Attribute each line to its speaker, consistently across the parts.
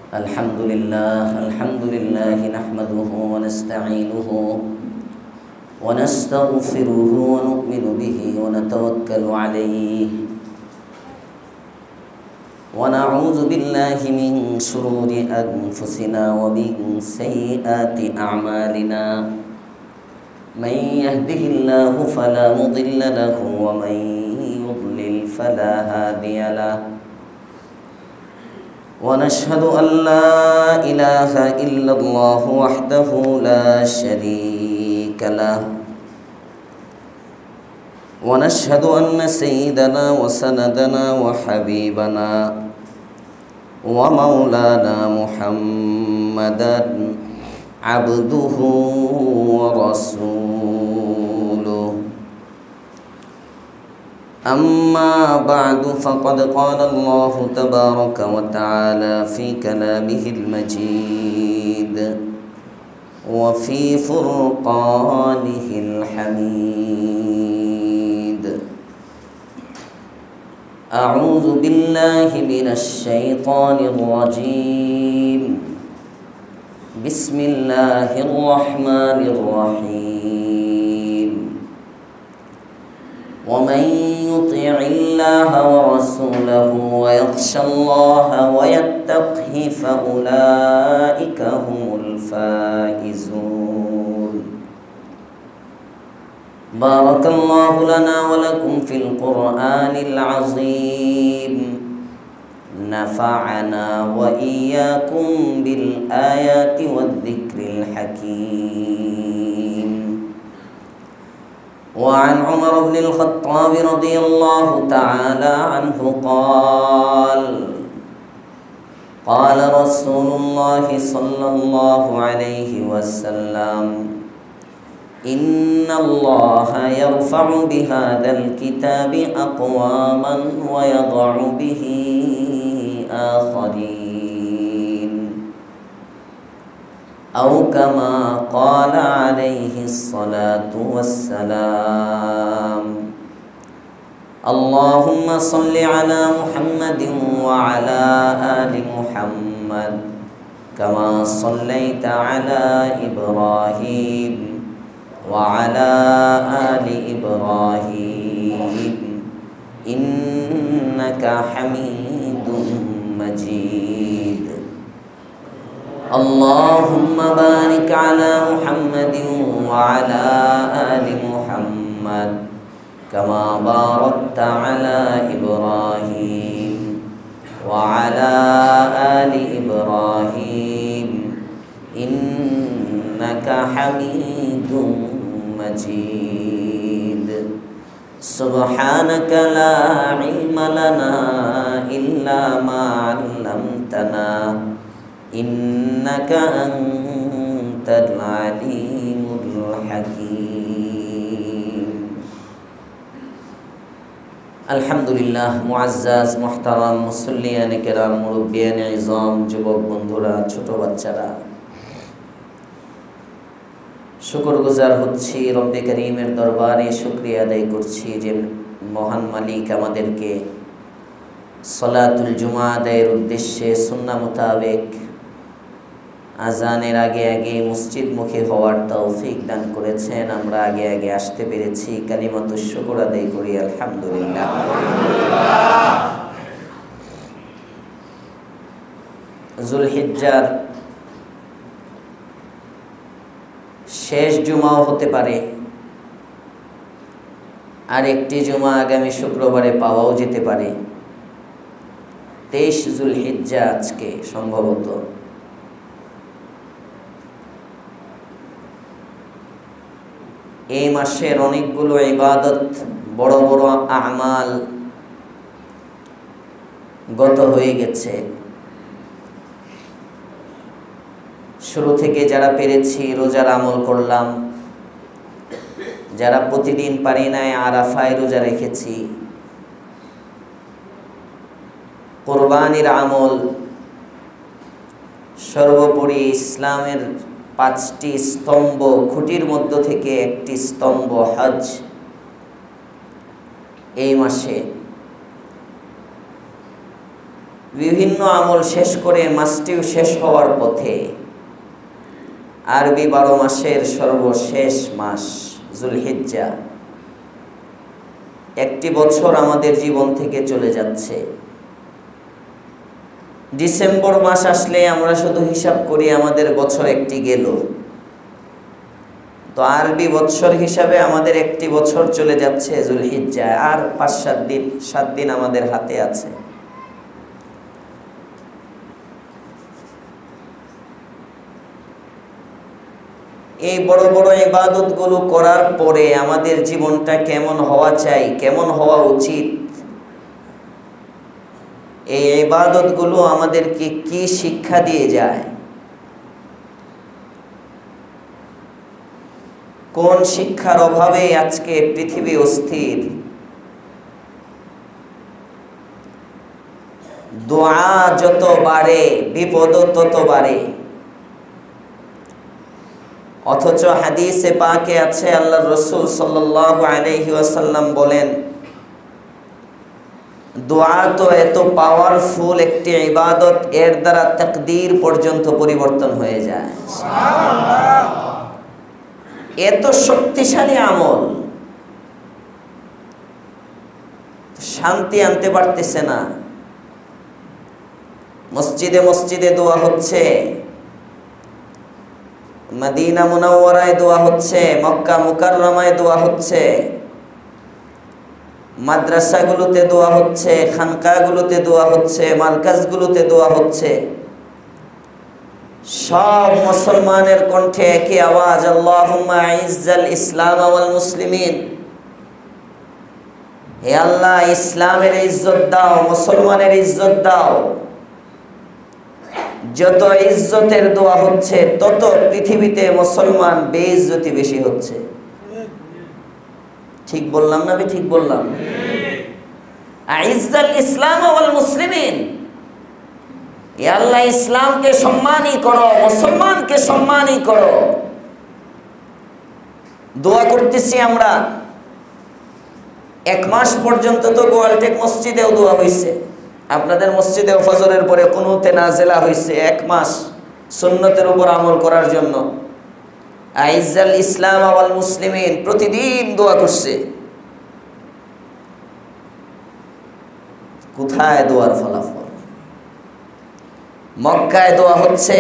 Speaker 1: الحمد لله نحمده ونستعينه ونستغفره ونؤمن به ونتوكل عليه ونعوذ بالله من شرور أنفسنا ومن سيئات أعمالنا من يهده الله فلا مضل له ومن يضلل فلا هادي له ونشهد أن لا إله إلا الله وحده لا شريك له ونشهد أن سيدنا وسندنا وحبيبنا ومولانا محمدا عبده ورسوله أما بعد فقد قال الله تبارك وتعالى في كلامه المجيد وفي فرقانه الحميد أعوذ بالله من الشيطان الرجيم بسم الله الرحمن الرحيم ومن يطع الله ورسوله ويخشى الله ويتقه فأولئك هم الفائزون بارك الله لنا ولكم في القرآن العظيم نفعنا وإياكم بالآيات والذكر الحكيم وعن عمر بن الخطاب رضي الله تعالى عنه قال رسول الله صلى الله عليه وسلم إن الله يرفع بهذا الكتاب أقواما ويضع به آخرين أو كما قال عليه الصلاة والسلام اللهم صل على محمد وعلى آل محمد كما صليت على إبراهيم وعلى آل إبراهيم إنك حميد مجيد اللهم بارك على محمد وعلى آل محمد كما باركت على إبراهيم وعلى آل إبراهيم إنك حميد مجيد سبحانك لا علم لنا إلا ما علمتنا إنك أنت العليم الحكيم الحمد لله معزز محترم মুসল্লিয়ান কিরাম মুরব্বিয়ান ইজাম যুবক বন্ধুরা ছোট বাচ্চারা শুকরগুজার হচ্ছি রব্বে করিমের দরবারে শুকরিয়া আদায় করছি যে মহান মালিক আমাদেরকে সলাতুল জুমা আদায়ের উদ্দেশ্যে সুন্নাহ মোতাবেক আজানের আগে আগে মসজিদ মুখী হওয়ার তৌফিক দান করেছেন। আমরা আগে আগে আসতে পেরেছি, কালিমাতুশ শুকর আদায় করি আলহামদুলিল্লাহ। যুলহিজ্জার শেষ জুমাও হতে পারে, আর একটি জুমা আগামী শুক্রবারে পাওয়াও যেতে পারে। 23 যুলহিজ্জা আজকে সম্ভবত। এই মাসের অনেকগুলো ইবাদত, বড় বড় আমাল গত হয়ে গেছে। শুরু থেকে যারা পেরেছি রোজার আমল করলাম, যারা প্রতিদিন পারি নাই আরাফায় রোজা রেখেছি, কোরবানির আমল, সর্বোপরি ইসলামের 5টি স্তম্ভ, খুঁটির মধ্য থেকে একটি স্তম্ভ হজ, এই মাসে বিভিন্ন আমল শেষ করে মাসটিও শেষ হওয়ার পথে। আরবি 12 মাসের সর্বশেষ মাস যুলহিজ্জা। একটি বছর আমাদের জীবন থেকে চলে যাচ্ছে। ডিসেম্বর মাস আসলে আমরা শুধু হিসাব করি আমাদের বছর একটি গেল। তো আরবি বছর হিসাবে আমাদের একটি বছর চলে যাচ্ছে যুলহিজ্জা, আর 7 দিন আমাদের হাতে আছে। এই বড় বড় ইবাদতগুলো করার পরে আমাদের জীবনটা কেমন হওয়া চাই, কেমন হওয়া উচিত, এই ইবাদতগুলো আমাদেরকে কি শিক্ষা দিয়ে যায়, কোন শিক্ষার অভাবে আজকে পৃথিবী অস্থির। দোয়া যত বাড়ে বিপদ তত বাড়ে। অথচ হাদিসে পাকে আছে আল্লাহর রাসূল সাল্লাল্লাহু আলাইহি ওয়াসাল্লাম বলেন, দোয়া তো এত পাওয়ারফুল একটি ইবাদত, এর দ্বারা তাকদীর পর্যন্ত পরিবর্তন হয়ে যায়। এত শক্তিশালী আমল, শান্তি আনতে পারতেছে না। মসজিদে মসজিদে দোয়া হচ্ছে, মদিনা মুনাওয়ারায় দোয়া হচ্ছে, মক্কা মুকাররমায় দোয়া হচ্ছে, মাদ্রাসাগুলোতে দোয়া হচ্ছে, খানকাগুলোতে দোয়া হচ্ছে, মার্কাজগুলোতে দোয়া হচ্ছে। সব মুসলমানের কণ্ঠে একই আওয়াজ, আল্লাহুম্মা আইজ্জাল ইসলাম ওয়াল মুসলিমিন। হে আল্লাহ, ইসলামের ইজ্জত দাও, মুসলমানের ইজ্জত দাও। যত ইজ্জতের দোয়া হচ্ছে তত পৃথিবীতে মুসলমান বেইজ্জতি বেশি হচ্ছে। ঠিক বললাম না? ঠিক বললাম? আইজ্জাল ইসলাম ওয়াল মুসলিমিন, হে আল্লাহ, ইসলামকে সম্মানই করো, মুসলমানকে সম্মানই করো। দোয়া করতেছি আমরা। 1 মাস পর্যন্ত তো গোয়ালটেক মসজিদেও দোয়া হয়েছে, আপনাদের মসজিদেও ফজরের পরে কুনুতে নাজিলা হয়েছে। 1 মাস সুন্নতের উপর আমল করার জন্য আইজ্জাল ইসলাম ওয়াল মুসলিমিন প্রতিদিন দোয়া করছে। কোথায় দোয়ার ফলাফল? মক্কায় দোয়া হচ্ছে,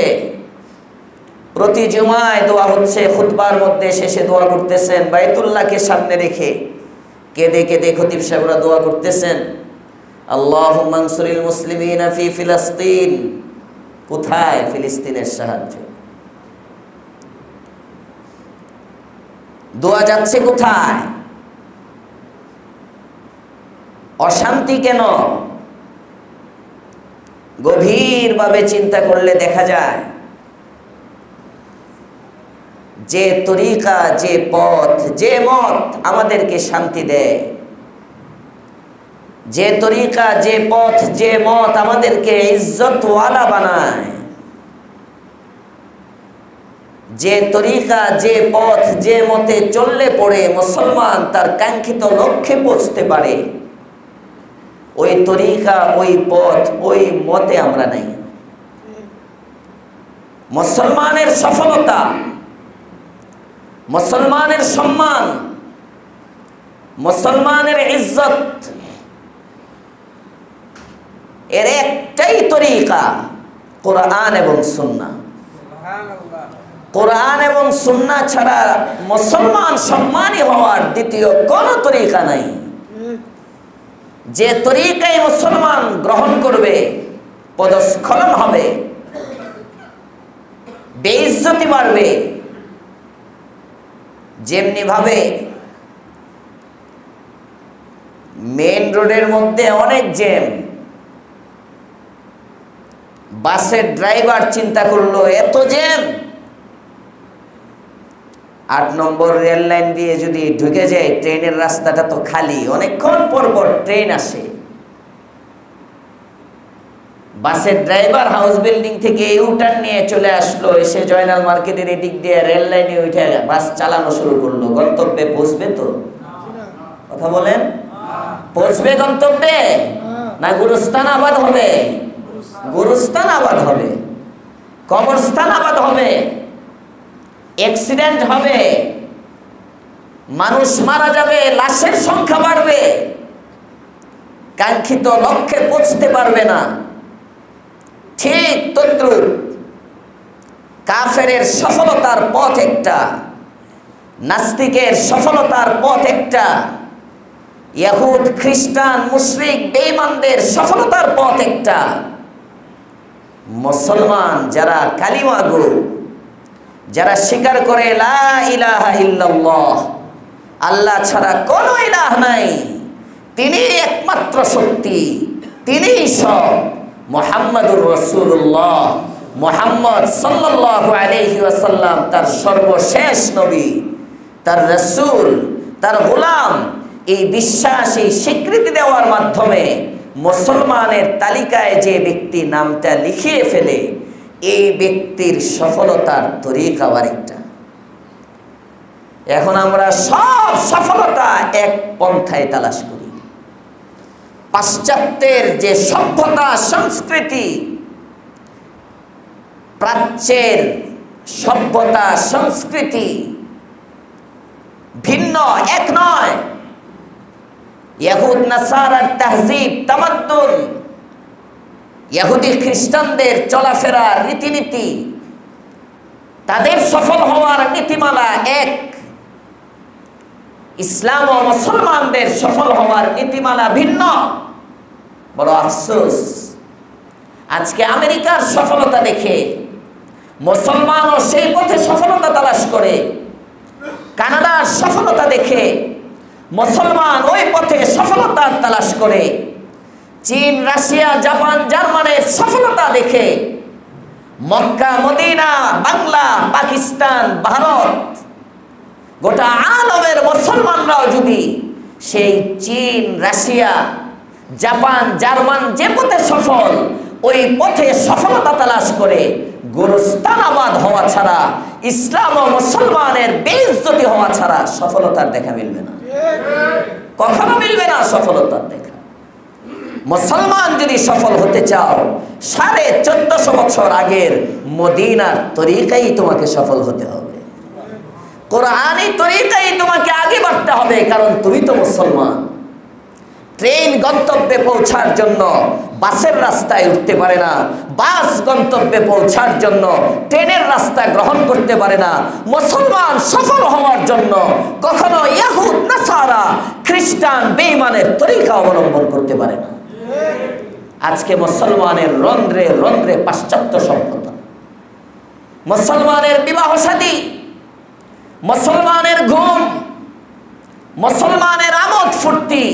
Speaker 1: প্রতি জুমায় দোয়া হচ্ছে, খুতবার মধ্যে শেষে দোয়া করতেছেন, বাইতুল্লাহকে সামনে রেখে কেঁদে কেঁদে খতিব সাহেবরা দোয়া করতেছেন, আল্লাহুম্মা আনসুরিল মুসলিমিনা ফি ফিলিস্তিন। কোথায় ফিলিস্তিনের সাহায্য? দোয়া যাচ্ছে কোথায়? অশান্তি কেন? গভীরভাবে চিন্তা করলে দেখা যায় যে তরিকা, যে পথ, যে মত আমাদেরকে শান্তি দেয়, যে তরিকা, যে পথ, যে মত আমাদেরকে ইজ্জতওয়ালা বানায়, যে তরিকা, যে পথ, যে মতে চললে পড়ে মুসলমান তার কাঙ্ক্ষিত লক্ষ্যে পৌঁছতে পারে, ওই তরিকা, ওই পথ, ওই মতে আমরা নাই। মুসলমানের সফলতা, মুসলমানের সম্মান, মুসলমানের ইজ্জত, এর একটাই তরিকা, কোরআন এবং সুন্নাহ। কোরআন এবং সুন্নাহ ছাড়া মুসলমান সম্মানী হওয়ার দ্বিতীয় কোনো তরিকা নাই। যে তরিকায় মুসলমান গ্রহণ করবে পদস্খলন হবে, বেইজ্জতি বাড়বে। যেমনি ভাবে মেইন রোডের মধ্যে অনেক জ্যাম, বাসের ড্রাইভার চিন্তা করলো এত জ্যাম, 8 নম্বর রেল লাইন দিয়ে যদি ঢুকে যায়, ট্রেনের রাস্তাটা তো খালি, অনেকক্ষণ পর পর ট্রেন আসে। বাসের ড্রাইভার হাউস বিল্ডিং থেকে ইউটার্ন নিয়ে চলে আসলো, এসে জয়নাল মার্কেটের এদিক দিয়ে রেল লাইনে উঠে বাস চালানো শুরু করলো। গন্তব্যে পৌঁছবে তো? কথা বলেন, পৌঁছবে গন্তব্যে না গুরুস্থান আবাদ হবে? গোরস্থান আবাদ হবে, কবরস্থান আবাদ হবে, অ্যাক্সিডেন্ট হবে, মানুষ মারা যাবে, লাশের সংখ্যা বাড়বে, কাঙ্ক্ষিত লক্ষ্যে পৌঁছতে পারবে না। ঠিক তদ্রুপ কাফেরের সফলতার পথ একটা, নাস্তিকের সফলতার পথ একটা, ইহুদ খ্রিস্টান মুশরিক বেঈমানদের সফলতার পথ একটা। মুসলমান যারা কালিমা গো, যারা স্বীকার করে লা ইলাহা ইল্লাল্লাহ, আল্লাহ ছাড়া কোনো ইলাহ নাই, তিনি একমাত্র শক্তি, তিনিই সব, মুহাম্মাদুর রাসূলুল্লাহ, মুহাম্মদ সাল্লাল্লাহু আলাইহি ওয়াসাল্লাম তার সর্বশেষ নবী, তার রাসূল, তার গোলাম, এই বিশ্বাস, এই স্বীকৃতি দেওয়ার মাধ্যমে মুসলমানের তালিকায় যে ব্যক্তি নামটা লিখিয়ে ফেলে, এই ব্যক্তির সফলতার তরিকা আরেকটা। এখন আমরা সব সফলতা এক পন্থায় তালাশ করি। পাশ্চাত্যের যে সভ্যতা সংস্কৃতি, প্রাচ্যের সভ্যতা সংস্কৃতি ভিন্ন, এক নয়। ইহুদ নাসারার তাহজিব তামাদ্দুন, ইহুদি খ্রিস্টানদের চলাফেরা রীতিনীতি, তাদের সফল হওয়ার নীতিমালা এক, ইসলাম ও মুসলমানদের সফল হওয়ার নীতিমালা ভিন্ন। বড় আফসোস, আজকে আমেরিকার সফলতা দেখে মুসলমানও সেই পথে সফলতা তালাশ করে, কানাডার সফলতা দেখে মুসলমান ওই পথে সফলতার তালাশ করে, চীন, রাশিয়া, জাপান, জার্মানের সফলতা দেখে মক্কা, মদিনা, বাংলা, পাকিস্তান, ভারত, গোটা আলমের মুসলমানরাও যদি সেই চীন, রাশিয়া, জাপান, জার্মান যে পথে সফল, ওই পথে সফলতা তালাশ করে গোরস্থান আবাদ হওয়া ছাড়া, ইসলাম ও মুসলমানের বেইজ্জতি হওয়া ছাড়া সফলতার দেখা মিলবে না, কখনো মিলবে না সফলতার দেখা। মুসলমান যদি সফল হতে চাও, 1450 বছর আগের মদিনার তরিকাই তোমাকে সফল হতে হবে, কোরআনী তরিকাই তোমাকে আগে বাড়তে হবে, কারণ তুমি তো মুসলমান। ট্রেন গন্তব্যে পৌঁছার জন্য বাসের রাস্তায় উঠতে পারে না, বাস গন্তব্যে পৌঁছার জন্য ট্রেনের রাস্তা গ্রহণ করতে পারে না। মুসলমান সফল হওয়ার জন্য কখনো ইহুদ, নাসারা, খ্রিস্টান, বেঈমানের তরিকা অবলম্বন করতে পারে না। আজকে মুসলমানের রন্ধ্রে রন্ধ্রে পাশ্চাত্য সভ্যতা, মুসলমানের বিবাহ শাদী, মুসলমানের ঘুম, মুসলমানের আমোদ ফুর্তি।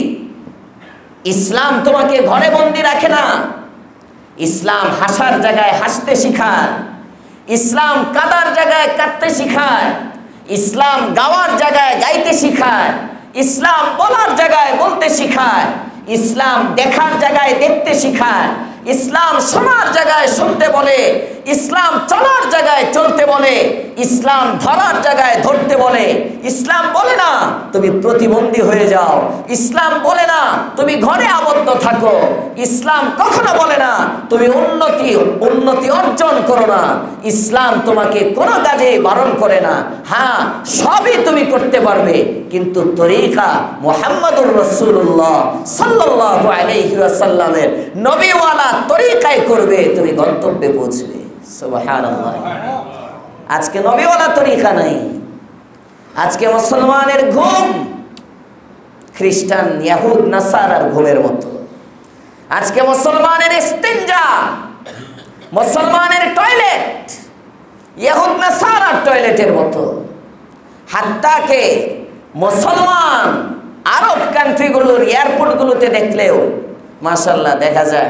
Speaker 1: ইসলাম তোমাকে ঘরে বন্দি রাখে না, ইসলাম হাসার জায়গায় হাসতে শিখায়, ইসলাম কাঁদার জায়গায় কাঁদতে শিখায়, ইসলাম গাওয়ার জায়গায় গাইতে শিখায়, ইসলাম বলার জায়গায় বলতে শিখায়, ইসলাম দেখার জায়গায় দেখতে শিখায়, ইসলাম শোনার জায়গায় শুনতে বলে, ইসলাম চলার জায়গায় চলতে বলে, ইসলাম ধরার জায়গায় ধরতে বলে। ইসলাম বলে না তুমি প্রতিবন্ধী হয়ে যাও, ইসলাম বলে না তুমি ঘরে আবদ্ধ থাকো, ইসলাম কখনো বলে না তুমি উন্নতি অর্জন করো না। ইসলাম তোমাকে কোনো কাজে বারণ করে না, হ্যাঁ সবই তুমি করতে পারবে, কিন্তু তরিকা মুহাম্মাদুর রাসূলুল্লাহ সাল্লাল্লাহু আলাইহি ওয়াসাল্লামের নবীওয়ালা তরিকায় করবে, তুমি গন্তব্যে পৌঁছবে। সুবহানাল্লাহ। আজকে নবীওয়ালা তরিকা নাই, আজকে মুসলমানের ঘুম খ্রিস্টান, ইহুদ, নাসারার ঘুমের মতো। আজকে মুসলমানের ইস্তিনজা, মুসলমানের টয়লেট ইহুদ নাসারার টয়লেটের মতো। হাত্তাকে মুসলমান আরব কান্ট্রিগুলোর এয়ারপোর্টগুলোতে দেখলেও মাশাআল্লাহ দেখা যায়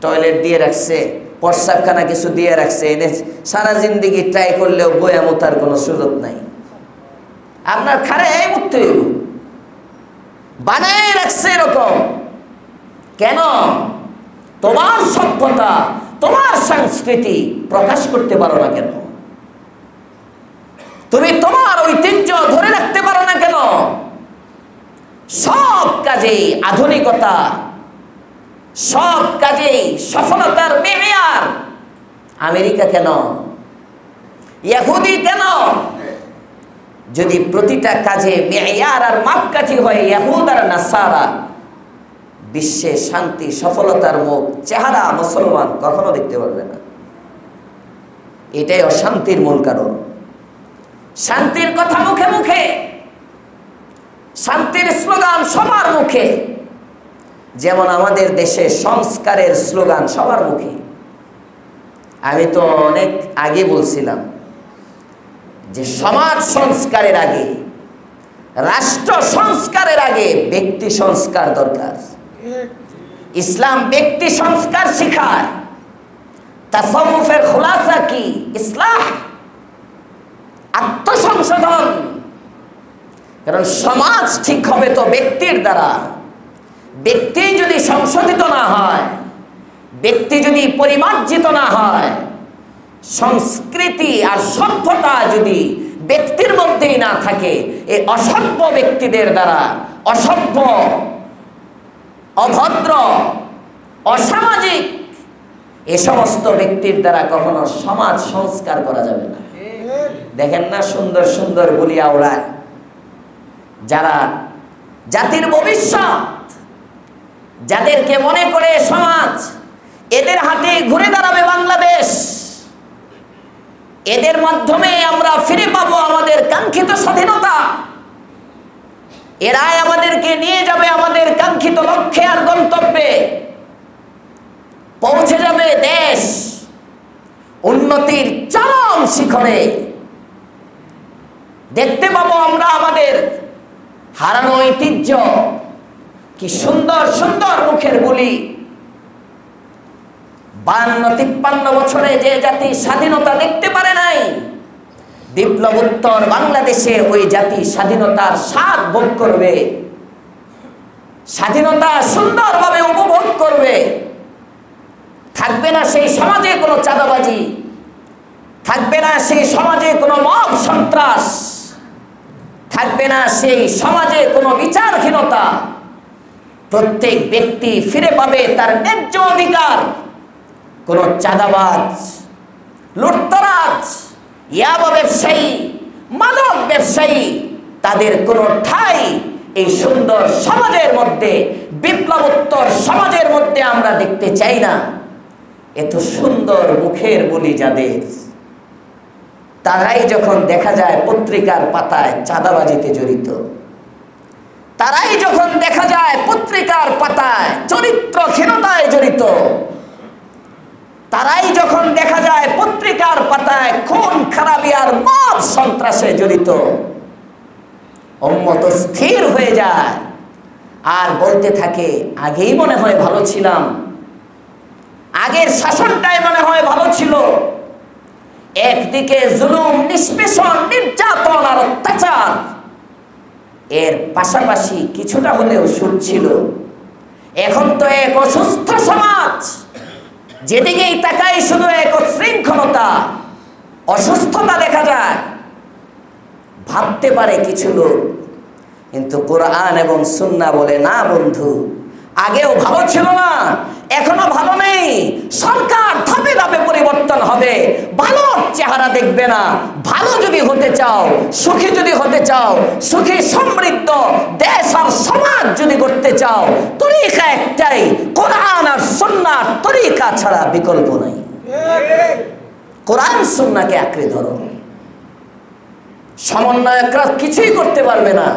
Speaker 1: টয়লেট দিয়ে রাখছে, প্রস্রাবখানা কিছু দিয়ে রাখছে, এনে সারা জিন্দিগি ট্রাই করলেও বয়া মোতার কোনো সুযোগ নাই। আপনার খারে এই মুক্তি বানায় রাখছে এরকম কেন? তোমার সভ্যতা, তোমার সংস্কৃতি প্রকাশ করতে পারো না কেন? তুমি তোমার ঐতিহ্য ধরে রাখতে পারো না কেন? সব কাজে আধুনিকতা, সব কাজে সফলতার মেমিয়ার আমেরিকা কেন, ইহুদি কেন? যদি প্রতিটা কাজে মেয়ার আর মাপকাঠি হয় ইহুদ আর নাসারা, বিশ্বে শান্তি সফলতার মুখ চেহারা মুসলমান কখনো দেখতে পারবে না। এটাই অশান্তির মূল কারণ। শান্তির কথা মুখে মুখে, শান্তির স্লোগান সবার মুখে, যেমন আমাদের দেশে সংস্কারের স্লোগান সবার মুখে। আমি তো অনেক আগে বলছিলাম যে সমাজ সংস্কারের আগে, রাষ্ট্র সংস্কারের আগে ব্যক্তি সংস্কার দরকার। ইসলাম ব্যক্তি সংস্কার শিখায়। তাসাউফের খুলাসা কি? ইসলাহ, আত্মসংশোধন। কারণ সমাজ ঠিক হবে তো ব্যক্তির দ্বারা। ব্যক্তি যদি সংশোধিত না হয়, ব্যক্তি যদি পরিমার্জিত না হয়, সংস্কৃতি আর সভ্যতা যদি ব্যক্তির মধ্যেই না থাকে, এই অসভ্য ব্যক্তিদের দ্বারা, অসভ্য, অভদ্র, অসামাজিক এ সমস্ত ব্যক্তির দ্বারা কখনো সমাজ সংস্কার করা যাবে না। দেখেন না সুন্দর সুন্দর বলিয়া ওড়ায় যারা জাতির ভবিষ্যৎ, যাদেরকে মনে করে সমাজ এদের হাতে ঘুরে দাঁড়াবে বাংলাদেশ, এদের মাধ্যমে আমরা ফিরে পাবো আমাদের কাঙ্ক্ষিত স্বাধীনতা, এরাই আমাদেরকে নিয়ে যাবে আমাদের কাঙ্ক্ষিত লক্ষ্যে আর গন্তব্যে। পৌঁছে যাবে দেশ উন্নতির চরম শিখরে। দেখতে পাবো আমরা আমাদের হারানো ঐতিহ্য। কি সুন্দর সুন্দর মুখের বুলি। 52-53 বছরে যে জাতি স্বাধীনতা দেখতে পারে নাই, বিপ্লবোত্তর বাংলাদেশে ওই জাতি স্বাধীনতার স্বাদ ভোগ করবে, স্বাধীনতা সুন্দরভাবে উপভোগ করবে। থাকবে না সেই সমাজে কোনো চাঁদাবাজি, থাকবে না সেই সমাজে কোনো মব সন্ত্রাস, থাকবে না সেই সমাজে কোনো বিচারহীনতা। প্রত্যেক ব্যক্তি ফিরে পাবে তার ন্যায্য অধিকার। কোনো চাঁদাবাজ, লুটতরাজ, ইয়াবা ব্যবসায়ী, মাদক ব্যবসায়ী, তাদের কোনো ঠাঁই এই সুন্দর সমাজের মধ্যে, বিপ্লবোত্তর সমাজের মধ্যে আমরা দেখতে চাই না। এত সুন্দর মুখের বুলি যাদের, তারাই যখন দেখা যায় পত্রিকার পাতায় চাঁদাবাজিতে জড়িত, তারাই যখন দেখা যায় পত্রিকার পাতায় চরিত্রহীনতায় জড়িত, তারাই যখন দেখা যায় পত্রিকার পাতায় খুন খারাপি আর মব সন্ত্রাসে জড়িত, উম্মত স্থির হয়ে যায় আর বলতে থাকে আগেই মনে হয় ভালো ছিলাম, আগের শাসনটাই মনে হয় ভালো ছিল। একদিকে জুলুম, নিষ্পেষণ, নির্যাতন আর অত্যাচার, এর পাশাপাশি কিছুটা হলেও সুখ ছিল। এখন তো এক অসুস্থ সমাজ, যেদিকেই তাকাই শুধু এক শৃঙ্খলতা, অসুস্থতা দেখা যায়। ভাবতে পারে কিছু লোক, কিন্তু কোরআন এবং সুন্নাহ বলে না বন্ধু, আগেও ভালো ছিল না, এখনো ভালো নেই। সরকার ধাপে ধাপে পরিবর্তন হবে, ভালো চেহারা দেখবে না। ভালো যদি হতে চাও, সুখী যদি হতে চাও, সুখী সমৃদ্ধ দেশ আর সমাজ যদি করতে চাও, তরিকা একটাই, কোরআন আর সুন্নাহ তরিকা ছাড়া বিকল্প নাই। কোরআন সুন্নাহকে আঁকড়ে ধরো। সমন্বয়করা কিছুই করতে পারবে না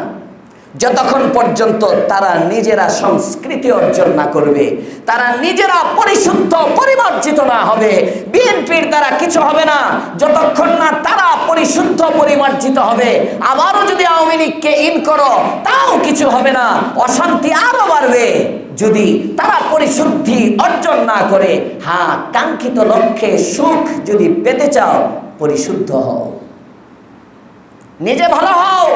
Speaker 1: যতক্ষণ পর্যন্ত তারা নিজেরা সংস্কৃতি অর্জন না করবে, তারা নিজেরা পরিশুদ্ধ পরিমার্জিত না হবে। বিএনপির দ্বারা কিছু হবে না যতক্ষণ না তারা পরিশুদ্ধ পরিমার্জিত হবে। আবারও যদি আওয়ামী লীগকে ইন করো, তাও কিছু হবে না, অশান্তি আরো বাড়বে যদি তারা পরিশুদ্ধি অর্জন না করে। হ্যাঁ, কাঙ্ক্ষিত লক্ষ্যে সুখ যদি পেতে চাও, পরিশুদ্ধ হও, নিজে ভালো হও।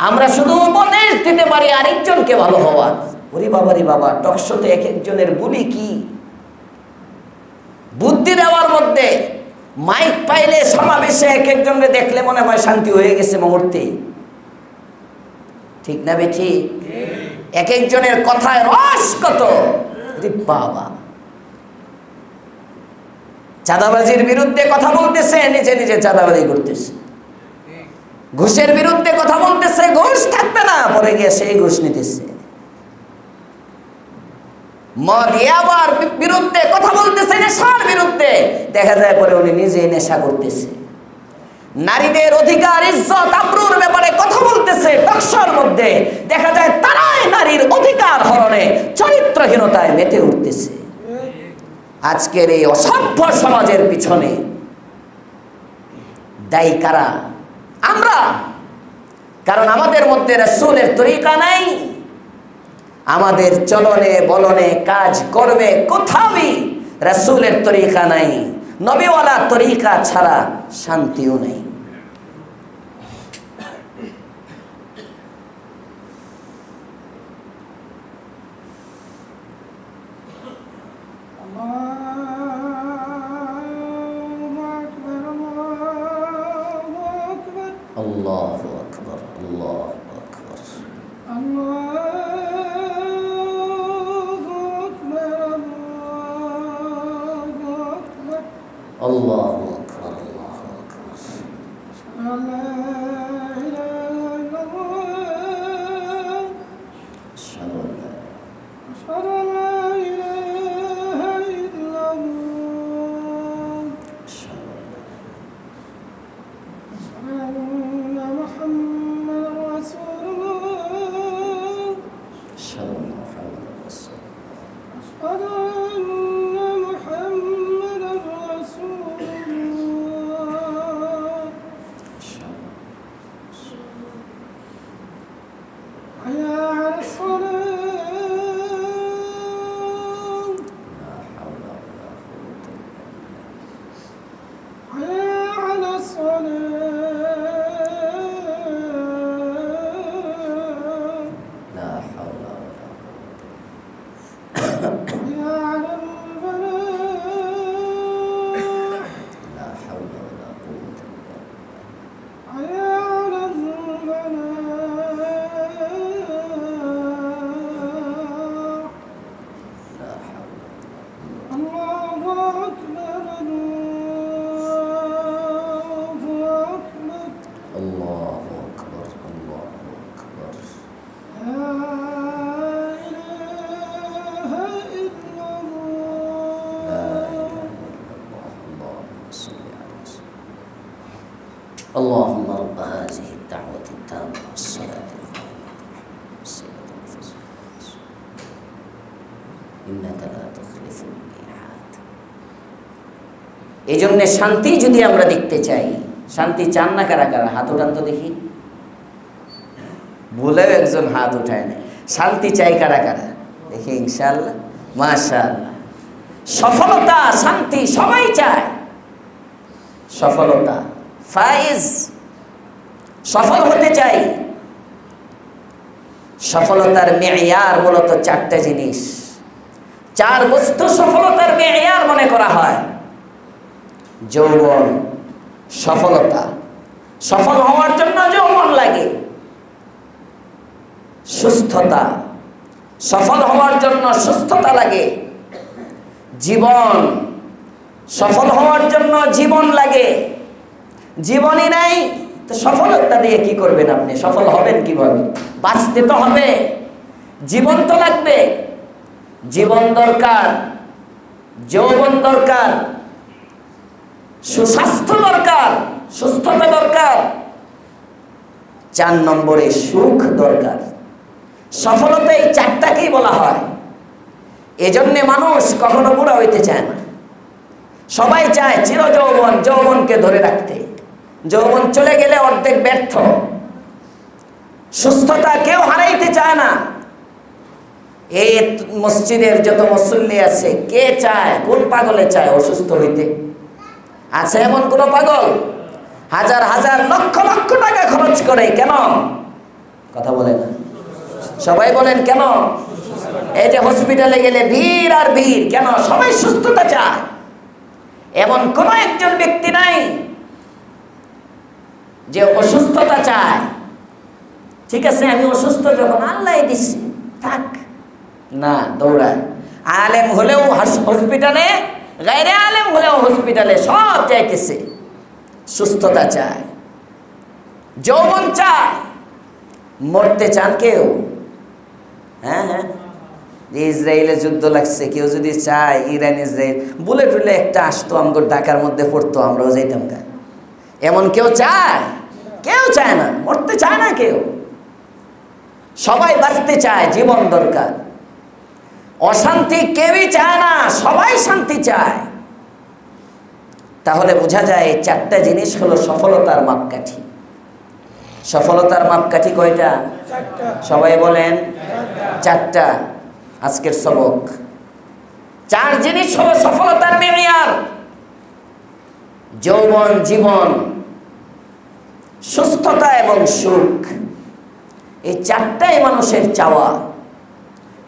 Speaker 1: আমরা শুধু উপদেশ দিতে পারি আরেকজনকে ভালো হওয়ার। ওরে বাবারে বাবা, টকশোতে এক একজনের বলি কি বুদ্ধি দেওয়ার মধ্যে। মাইক পাইলে সমাবেশে এক একজনকে দেখলে মনে হয় শান্তি হয়ে গেছে মুহূর্তে। ঠিক না বেঠি? এক একজনের কথায় রস কত! বাবা, চাঁদাবাজির বিরুদ্ধে কথা বলতেছে, নিজে নিজে চাঁদাবাজি করতেছে। ঘুষের বিরুদ্ধে কথা বলতেছে, ঘুষ থাকবে না, পরে গিয়ে সেই ঘুষ নিতেছে। মদ ইয়াবার বিরুদ্ধে কথা বলতেছে, নেশার বিরুদ্ধে, দেখা যায় পরে উনি নিজে নেশা করতেছে। নারীদের অধিকার, ইজ্জত, আবরুর ব্যাপারে কথা বলতেছে, টকশোর মধ্যে দেখা যায় তারাই নারীর অধিকার হরণে, চরিত্রহীনতায় মেতে উঠতেছে। আজকের এই অসভ্য সমাজের পিছনে দায়ী কারা? আমরা। কারণ আমাদের মধ্যে রাসূলের তরিকা নাই, আমাদের চলনে বলনে কাজ করবে কোথাওই রাসূলের তরিকা নাই। নবীওয়ালা তরিকা ছাড়া শান্তিও নেই। আল্লাহু আকবার, আল্লাহু আকবার, আল্লাহু আকবার, আল্লাহু আকবার। اللهم رب هذه الدعوة التامة والصلاة القائمة إنك لا تخلف الميعاد। এই জন্য শান্তি যদি আমরা দেখতে চাই, শান্তি চান না কারা কারা? হাত উঠান তো দেখি। ভুলেও একজন হাত উঠায় না। শান্তি চাই কারা কারা দেখি? ইনশাআল্লাহ, মাশাআল্লাহ। সফলতা, শান্তি সবাই চায়। সফলতা, ফাইজ, সফল হতে চাই। সফলতার মেয়ার মূলত চারটা জিনিস, চার বস্তু সফলতার মেয়ার মনে করা হয়। যৌবন, সফলতা, সফল হওয়ার জন্য যৌবন লাগে। সুস্থতা, সফল হওয়ার জন্য সুস্থতা লাগে। জীবন, সফল হওয়ার জন্য জীবন লাগে। জীবনই নাই তো সফলতা দিয়ে কি করবেন আপনি? সফল হবেন কিভাবে? বাঁচতে তো হবে, জীবন তো লাগবে। জীবন দরকার, যৌবন দরকার, সুস্বাস্থ্য দরকার, সুস্থতা দরকার। 4 নম্বরে সুখ দরকার। সফলতা এই চারটাকেই বলা হয়। এজন্যে মানুষ কখনো বুড়া হইতে চায় না। সবাই চায় চির যৌবন, যৌবনকে ধরে রাখতে। যৌবন চলে গেলে অর্ধেক ব্যর্থ। সুস্থতা কেউ হারাইতে চায় না। এই মসজিদের যত মুসল্লি আছে, কে চায়, কোন পাগলে চায় অসুস্থ হইতে? আছে এমন কোন পাগল? হাজার হাজার লক্ষ লক্ষ টাকা খরচ করে, কেন? কথা বলে না সবাই, বলেন কেন? এই যে হসপিটালে গেলে ভিড় আর ভিড়, কেন? সবাই সুস্থতা চায়। এমন কোন একজন ব্যক্তি নাই যে অসুস্থতা চায়। ঠিক আছে, আমি অসুস্থ, যখন আল্লাহ দিচ্ছি থাক না, দৌড়ায়। আলেম হলেও হসপিটালে গায়রে আলেম হলেও হসপিটালে সব যাইতেছে, সুস্থতা চায়, যৌবন চায়। মরতে চান কেউ? হ্যাঁ হ্যাঁ, ইসরায়েলে যুদ্ধ লাগছে, কেউ যদি চায় ইরান ইসরায়েল বুলেট টুলে একটা আসতো আমগো ঢাকার মধ্যে পড়তো, আমরাও যাইতাম গা। এমন কেউ চায়? কেউ চায় না, মরতে চায় না কেউ। সবাই বাঁচতে চায়, জীবন দরকার। অশান্তি কেউই চায় না, সবাই শান্তি চায়। তাহলে বোঝা যায় এই চারটা জিনিস হলো সফলতার মাপকাঠি। সফলতার মাপকাঠি কয়টা? সবাই বলেন চারটা। আজকের সবক চার জিনিস হলো সফলতার মেয়ার। যৌবন, জীবন, সুস্থতা এবং সুখ, এই চারটাই মানুষের চাওয়া।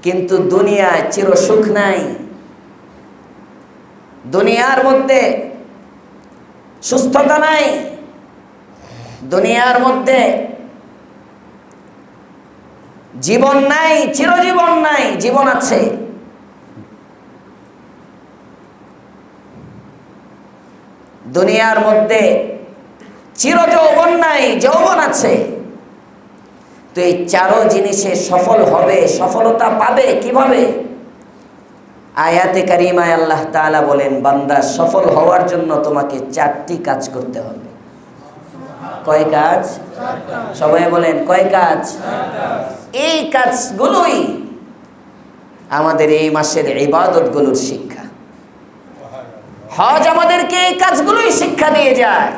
Speaker 1: কিন্তু দুনিয়ায় চির সুখ নাই, দুনিয়ার মধ্যে সুস্থতা নাই, দুনিয়ার মধ্যে জীবন নাই, চিরজীবন নাই। জীবন আছে, দুনিয়ার মধ্যে চিরযৌবন নাই, যৌবন আছে। তো এই চারো জিনিসে সফল হবে, সফলতা পাবে কিভাবে? আয়াতে কারিমায় আল্লাহ তাআলা বলেন, বান্দা সফল হওয়ার জন্য তোমাকে চারটি কাজ করতে হবে। কয় কাজ? সবাই বলেন কয় কাজ? এই কাজগুলোই আমাদের এই মাসের ইবাদতগুলোর শিক্ষা। হজ আমাদেরকে এই কাজগুলোই শিক্ষা দিয়ে যায়,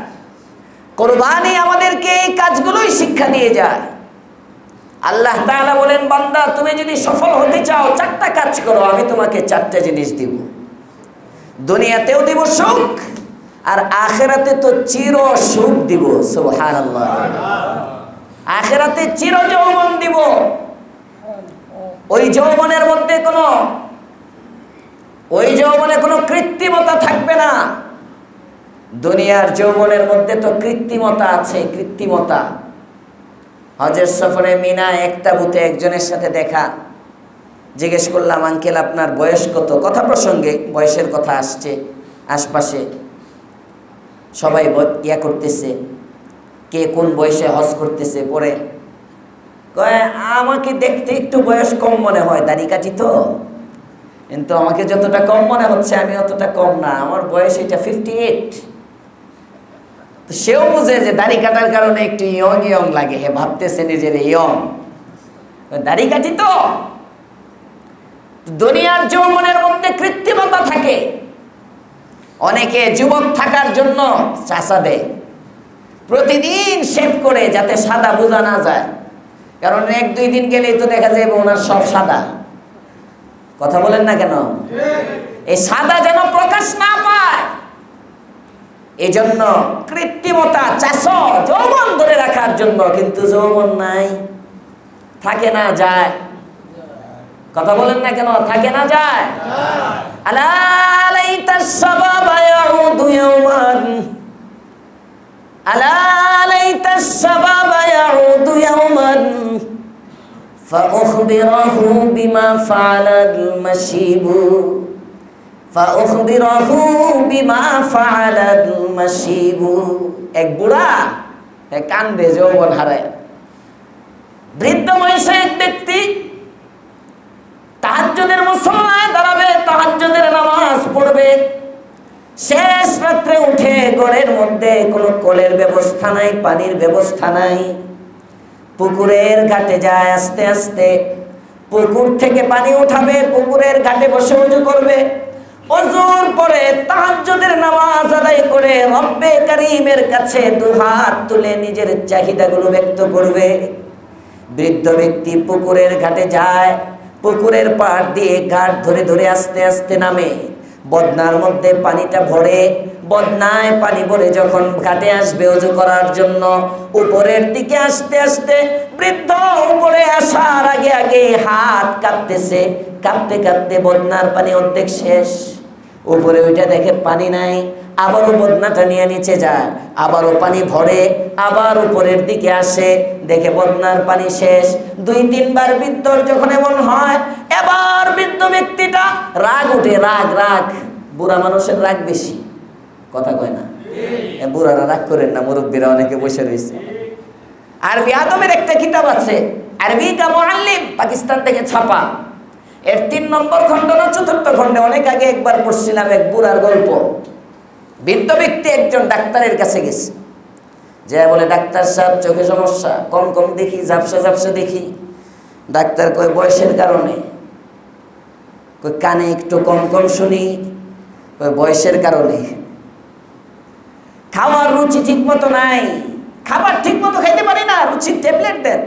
Speaker 1: কুরবানি আমাদেরকে এই কাজগুলোই শিক্ষা দিয়ে যায়। আল্লাহ তাআলা বলেন, বান্দা তুমি যদি সফল হতে চাও চারটা কাজ করো, আমি তোমাকে চারটা জিনিস দিব। দুনিয়াতেও দিব সুখ, আর আখিরাতে তো চির সুখ দিব। সুবহানাল্লাহ। আখিরাতে চির যৌবন দিব। ওই যৌবনের মধ্যে কোনো কৃত্রিমতা থাকবে না। দুনিয়ার যৌবনের মধ্যে তো কৃত্রিমতা আছে, কৃত্রিমতা। হজের সফরে মিনায় এক তাঁবুতে একজনের সাথে দেখা, জিজ্ঞেস করলাম, আঙ্কেল আপনার বয়স কত? কথা প্রসঙ্গে বয়সের কথা আসছে, আশপাশে সবাই ইয়া করতেছে, কে কোন বয়সে হজ করতেছে। পরে কয়, আমাকে দেখতে একটু বয়স কম মনে হয়, দাড়ি কাটি তো, কিন্তু আমাকে যতটা কম মনে হচ্ছে আমি অতটা কম না, আমার বয়স এটা 58। তো সেও বুঝে যে দাড়ি কাটার কারণে একটু ইয়ং ইয়ং লাগে, হে ভাবতেছে নিজের ইয়ং, দাড়ি কাটি তো। দুনিয়ার যৌবনের মধ্যে কৃত্রিমতা থাকে। অনেকে যুবক থাকার জন্য চাষা দেয়, প্রতিদিন শেভ করে যাতে সাদা বোঝা না যায়, কারণ 1-2 দিন গেলেই তো দেখা যায় ওনার সব সাদা। কথা বলেন না কেন? এই সাদা যেন প্রকাশ না পায়, এই জন্য কৃত্রিমতা চাষ, যৌবন ধরে রাখার জন্য। কিন্তু যৌবন নাই, থাকে না, যায়। কথা বলেন না কেন? থাকে না, যায়। আলা লাইতাস শাবাবা ইয়াউদু ইয়াওমান, আলা লাইতাস শাবাবা ইয়াউদু ইয়াওমান ফাউখবিরাহু বিমা ফাআলাল মাশিবু, ফাউখবিরাহু বিমা ফাআলাল মাশিবু। এক বুড়া কান্দে যৌবন হারায়। বৃদ্ধ বয়সে এক ব্যক্তি তাহাজ্জুদের মুসল্লায় দাঁড়াবে, তাহাজ্জুদের নামাজ পড়বে। শেষ রাত্রে উঠে ঘরের মধ্যে কোনো কলের ব্যবস্থা নাই, পানির ব্যবস্থা নাই। পুকুরের ঘাটে যায়, আস্তে আস্তে পুকুর থেকে পানি উঠাবে, পুকুরের ঘাটে বসে ওযু করবে। ওযুর পরে তাহাজ্জুদের নামাজ আদায় করে রব্বে কারীমের কাছে দুহাত তুলে নিজের চাহিদাগুলো ব্যক্ত করবে। বৃদ্ধ ব্যক্তি পুকুরের ঘাটে যায়, পুকুরের পাড় দিয়ে ঘাট ধরে ধরে আস্তে আস্তে নামে। বদনার মধ্যে পানিটা ভরে, বদনায় পানি ভরে যখন ঘাটে আসবে ওযু করার জন্য, উপরের দিকে আস্তে আস্তে বৃদ্ধ উপরে আসার আগে আগে হাত কাঁপতেছে। কাঁপতে কাঁপতে বদনার পানি অর্ধেক শেষ। উপরে ওইটা দেখে পানি নাই, আবারও বদনাটা নিয়ে নিচে যায়, আবারও পানি ভরে, আবার উপরের দিকে আসে, দেখে বদনার পানি শেষ। 2-3 বার বৃদ্ধর যখন এমন হয়, এবার বৃদ্ধ ব্যক্তিটা রাগ উঠে, রাগ বুড়া মানুষের রাগ বেশি, কথা কয় না? বুড়ারা রাগ করেন না, মুরব্বীরা অনেকে বসে রয়েছে। আরবি আদমের একটা কিতাব আছে, আরবি কা মুআল্লিম, পাকিস্তান থেকে ছাপা। এর 3 নম্বর খণ্ড না 4র্থ খণ্ডে অনেক আগে একবার পড়ছিলাম এক বুড়ার গল্প। বৃদ্ধ ব্যক্তি একজন ডাক্তারের কাছে গেছে, যে বলে, ডাক্তার সাহেব চোখে সমস্যা, কম কম দেখি, ঝাপসা ঝাপসা দেখি। ডাক্তার কয় বয়সের কারণে। কই কানে একটু কম কম শুনি, কই বয়সের কারণে। খাওয়ার রুচি ঠিক মতো নাই, খাবার ঠিক মতো খাইতে পারি না, রুচির ট্যাবলেট দেন,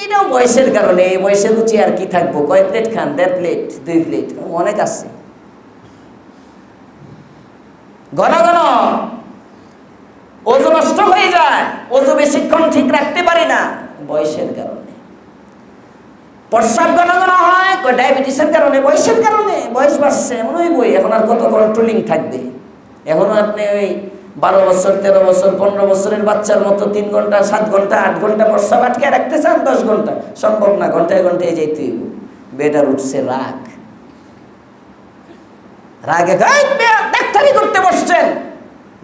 Speaker 1: এটাও বয়সের কারণে। এই বয়সের রুচি আর কি থাকবো, কয় প্লেট খান? 1.5 প্লেট 2 প্লেট, অনেক আছে। ঘন ঘন ওজন নষ্ট হয়ে যায়, ওজন বেশিক্ষণ ঠিক রাখতে পারি না, বয়সের কারণে। প্রস্রাব ঘন ঘন হয়, ডায়াবেটিসের কারণে, বয়সের কারণে। বয়স বাড়ছে, এমন ওই বই, এখন আর কত কন্ট্রোলিং থাকবে? এখনো আপনি ওই 12 বছর 13 বছর 15 বছরের বাচ্চার মতো 3 ঘন্টা 7 ঘন্টা 8 ঘন্টা প্রস্রাব আটকে রাখতে চান? 10 ঘন্টা সম্ভব না, ঘন্টায় ঘন্টায় যেতে হইব। বেটার উঠছে রাগ, রাগে ডাক্তারি করতে বসছেন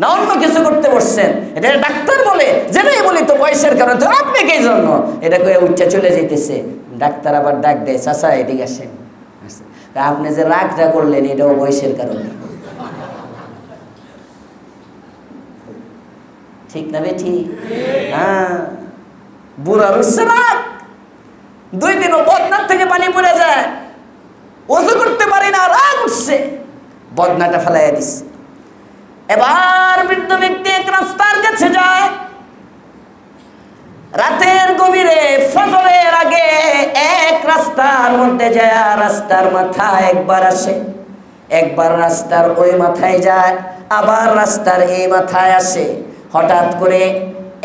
Speaker 1: না অন্য কিছু করতে বসছেন, এটা ডাক্তার বলে, যেটাই বলি তো বয়সের কারণে, তো আপনি কে জন্য এটা কয়ে উঠে চলে যেতেছে। ডাক্তার আবার ডাক দেয়, চাচা এদিকে আসেন, আপনি যে রাগটা করলেন এটাও বয়সের কারণে। ঠিক না বেঠি? হ্যাঁ, বুড়া রুচ্ছে রাগ। 2 দিনও বদনার থেকে পানি পড়ে যায়, ওযু করতে পারি না, রাগ উঠছে, বদনাটা ফেলাইয়া দিচ্ছে। এবার বৃদ্ধ ব্যক্তি এক রাস্তার কাছে যায়, রাতের গভীরে ফজরের আগে এক রাস্তার মধ্যে যায়, রাস্তার মাথায় একবার আসে, একবার রাস্তার ওই মাথায় যায়, আবার রাস্তার এই মাথায় আসে। হঠাৎ করে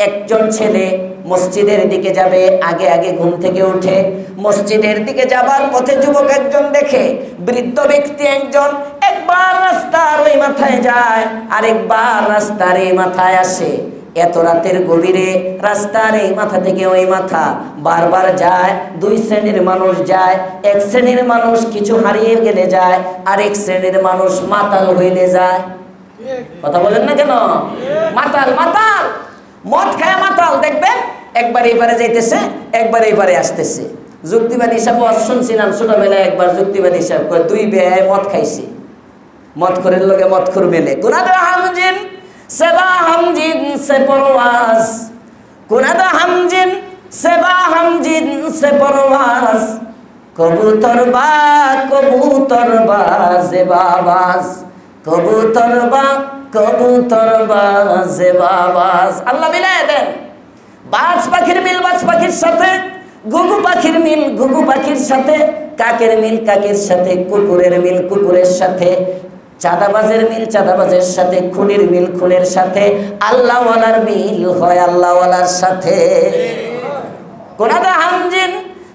Speaker 1: একজন ছেলে মসজিদের দিকে যাবে, আগে আগে ঘুম থেকে উঠে মসজিদের দিকে যাবার পথে যুবক একজন দেখে বৃদ্ধ ব্যক্তি একজন একবার রাস্তার ওই মাথায় যায়, আরেকবার রাস্তার এই মাথায় আসে। এত রাতের গভীরে রাস্তার এই মাথা থেকে ওই মাথা বারবার যায়। 2 শ্রেণীর মানুষ যায়, এক শ্রেণীর মানুষ কিছু হারিয়ে গেলে যায়, আরেক শ্রেণীর মানুষ মাতাল হইলে যায়। কথা বলেন না কেন? মাতাল, মাতাল, মদ খায় মাতাল। দেখবেন একবার এইবারে যাইতেছে, একবার এইবারে আসতেছে। যুক্তিবাদী হিসাব শুনছিলাম ছোটবেলায়, একবার যুক্তিবাদী হিসাব করে 2 বেয়ায় মদ খাইছে, মদ খোরের লগে মদ খোর মেলে। কুনাদা হামজিন সেবা হামজিন সে পরওয়াজ, কুনাদা হামজিন সেবা হামজিন সে পরওয়াজ, কবুতর বা জেবাবাজ, কবুতর বা জেবাবাজ। আল্লাহ মিলায় দেন। বাজ পাখির মিল বাজ পাখির সাথে, ঘুঘু পাখির মিল ঘুঘু পাখির সাথে, কাকের মিল কাকের সাথে, কুকুরের মিল কুকুরের সাথে, চাঁদাবাজের মিল চাঁদাবাজের সাথে, খুনির মিল খুনের সাথে, আল্লাহওয়ালার মিল হয় আল্লাহওয়ালার সাথে। কোনাদা হামজিন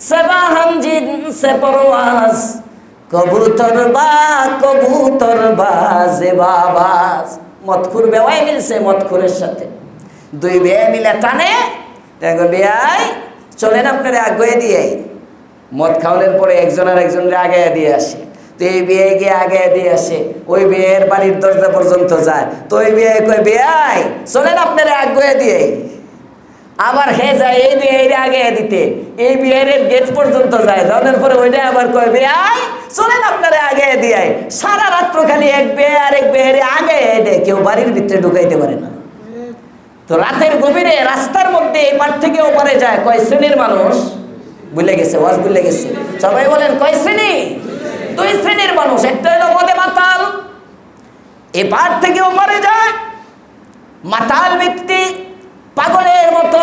Speaker 1: সেবা হামজিন সে পরওয়াজ, কবুতর বা জেবাবাজ। মদখুর বেওয়াই মিলছে মদখুরের সাথে, 2 বেয়ে মিলে টানে, দেখো বেয়াই চলেন আপনারা আগে দিয়ে। মদ খাওয়ানোর পরে একজন আর একজনের আগে দিয়ে আসে, তো এই বিয়ে গিয়ে আগে দিয়ে আসে, ওই বিয়ের বাড়ির দরজা পর্যন্ত যায়, তো ওই বিয়ে কই বেয়াই চলেন আপনারা আগে দিয়ে। আবার হে যায় এই বিয়ের আগে দিতে, এই বিয়ের গেট পর্যন্ত যায়, যাওয়ার পরে ওইটা আবার কয় বেয়াই চলেন আপনারা আগে দিয়ে। সারা রাত্র খালি এক বিয়ে আর এক বিয়ের আগে দেয়, কেউ বাড়ির ভিতরে ঢুকাইতে পারে না। তো রাতের গভীরে রাস্তার মধ্যে এপার থেকে ওপারে যায় কয় শ্রেণীর মানুষ? ভুলে গেছে, ওয়াজ ভুলে গেছে। সবাই বলেন কয় শ্রেণী? 2 শ্রেণীর মানুষ। একটা হলো মদে মাতাল, এপার থেকে ওপারে যায়। মাতাল ব্যক্তি পাগলের মতো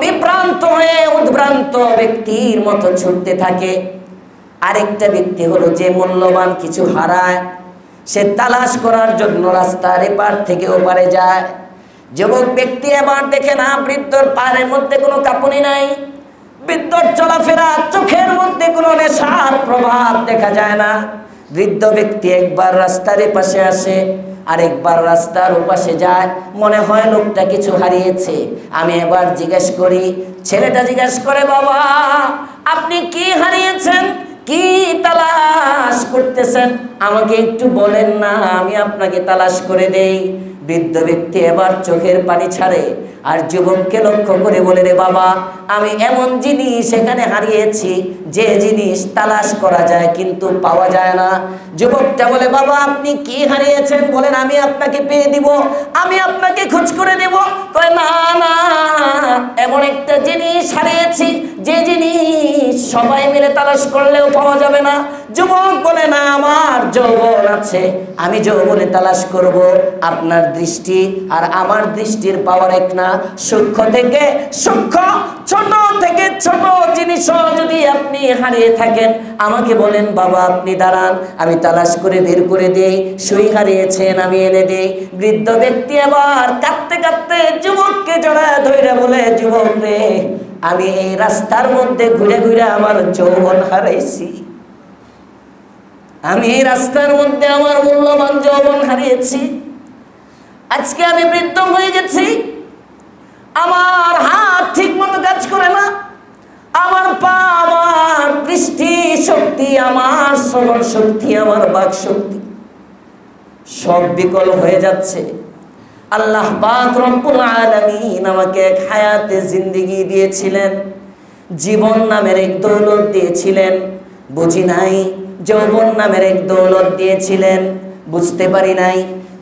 Speaker 1: বিভ্রান্ত হয়ে উদ্ভ্রান্ত ব্যক্তির মতো ছুটতে থাকে। আরেকটা ব্যক্তি হলো যে মূল্যবান কিছু হারায়, সে তালাশ করার জন্য রাস্তার এপার থেকে ওপারে যায়। যুবক ব্যক্তি এবার দেখে না বৃদ্ধর পায়ের মধ্যে কোনো কাঁপুনি নাই, বৃদ্ধর চলাফেরা চোখের মধ্যে কোনো নেশার প্রভাব দেখা যায় না। বৃদ্ধ ব্যক্তি একবার রাস্তার পাশে আসে, আরেকবার রাস্তার ওপাশে যায়। মনে হয় লোকটা কিছু হারিয়েছে। আমি এবার জিজ্ঞেস করি, ছেলেটা জিজ্ঞেস করে, বাবা আপনি কি হারিয়েছেন, কি তালাশ করতেছেন আমাকে একটু বলেন না, আমি আপনাকে তালাশ করে দেই। বৃদ্ধ ব্যক্তি এবার চোখের পানি ছাড়ে আর যুবককে লক্ষ্য করে বলে, রে বাবা, আমি এমন জিনিস এখানে হারিয়েছি যে জিনিস তালাশ করা যায় কিন্তু পাওয়া যায় না। যুবকটা বলে, বাবা আপনি কি হারিয়েছেন বলেন, আমি আপনাকে পেয়ে দিব, আমি আপনাকে খোঁজ করে দেব। কয় না না, এমন একটা জিনিস হারিয়েছি যে জিনিস সবাই মিলে তালাশ করলেও পাওয়া যাবে না। যুবক বলে, না আমার যৌবন আছে, আমি যৌবনে তালাশ করব। আপনার দৃষ্টি আর আমার দৃষ্টির পাওয়ার এক না। সূক্ষ্ম থেকে সূক্ষ্ম, ছোট থেকে ছোট জিনিসও যদি আপনি হারিয়ে থাকেন আমাকে বলেন, বাবা আপনি দাঁড়ান, আমি তালাশ করে বের করে দেই। সুই হারিয়েছেন, আমি এনে দেই। বৃদ্ধ ব্যক্তি আবার কাঁদতে কাঁদতে যুবককে জড়ায় ধরে বলে, যুবক রে, আমি এই রাস্তার মধ্যে ঘুরে ঘুরে আমার যৌবন হারাইছি, আমি এই রাস্তার মধ্যে আমার মূল্যবান যৌবন হারিয়েছি। আজকে আমি বৃদ্ধ হয়ে গেছি, আমার হাত ঠিক মতো কাজ করে না, আমার পা, আমার দৃষ্টি শক্তি, আমার শ্রবণ শক্তি, আমার বাক শক্তি সব বিকল হয়ে যাচ্ছে। আল্লাহ পাক রব্বুল আলামিন আমাকে এক হায়াতে জিন্দেগি দিয়েছিলেন, জীবন নামের এক দৌলত দিয়েছিলেন, বুঝি নাই। যৌবন নামের এক দৌলত দিয়েছিলেন, বুঝতে পারি নাই।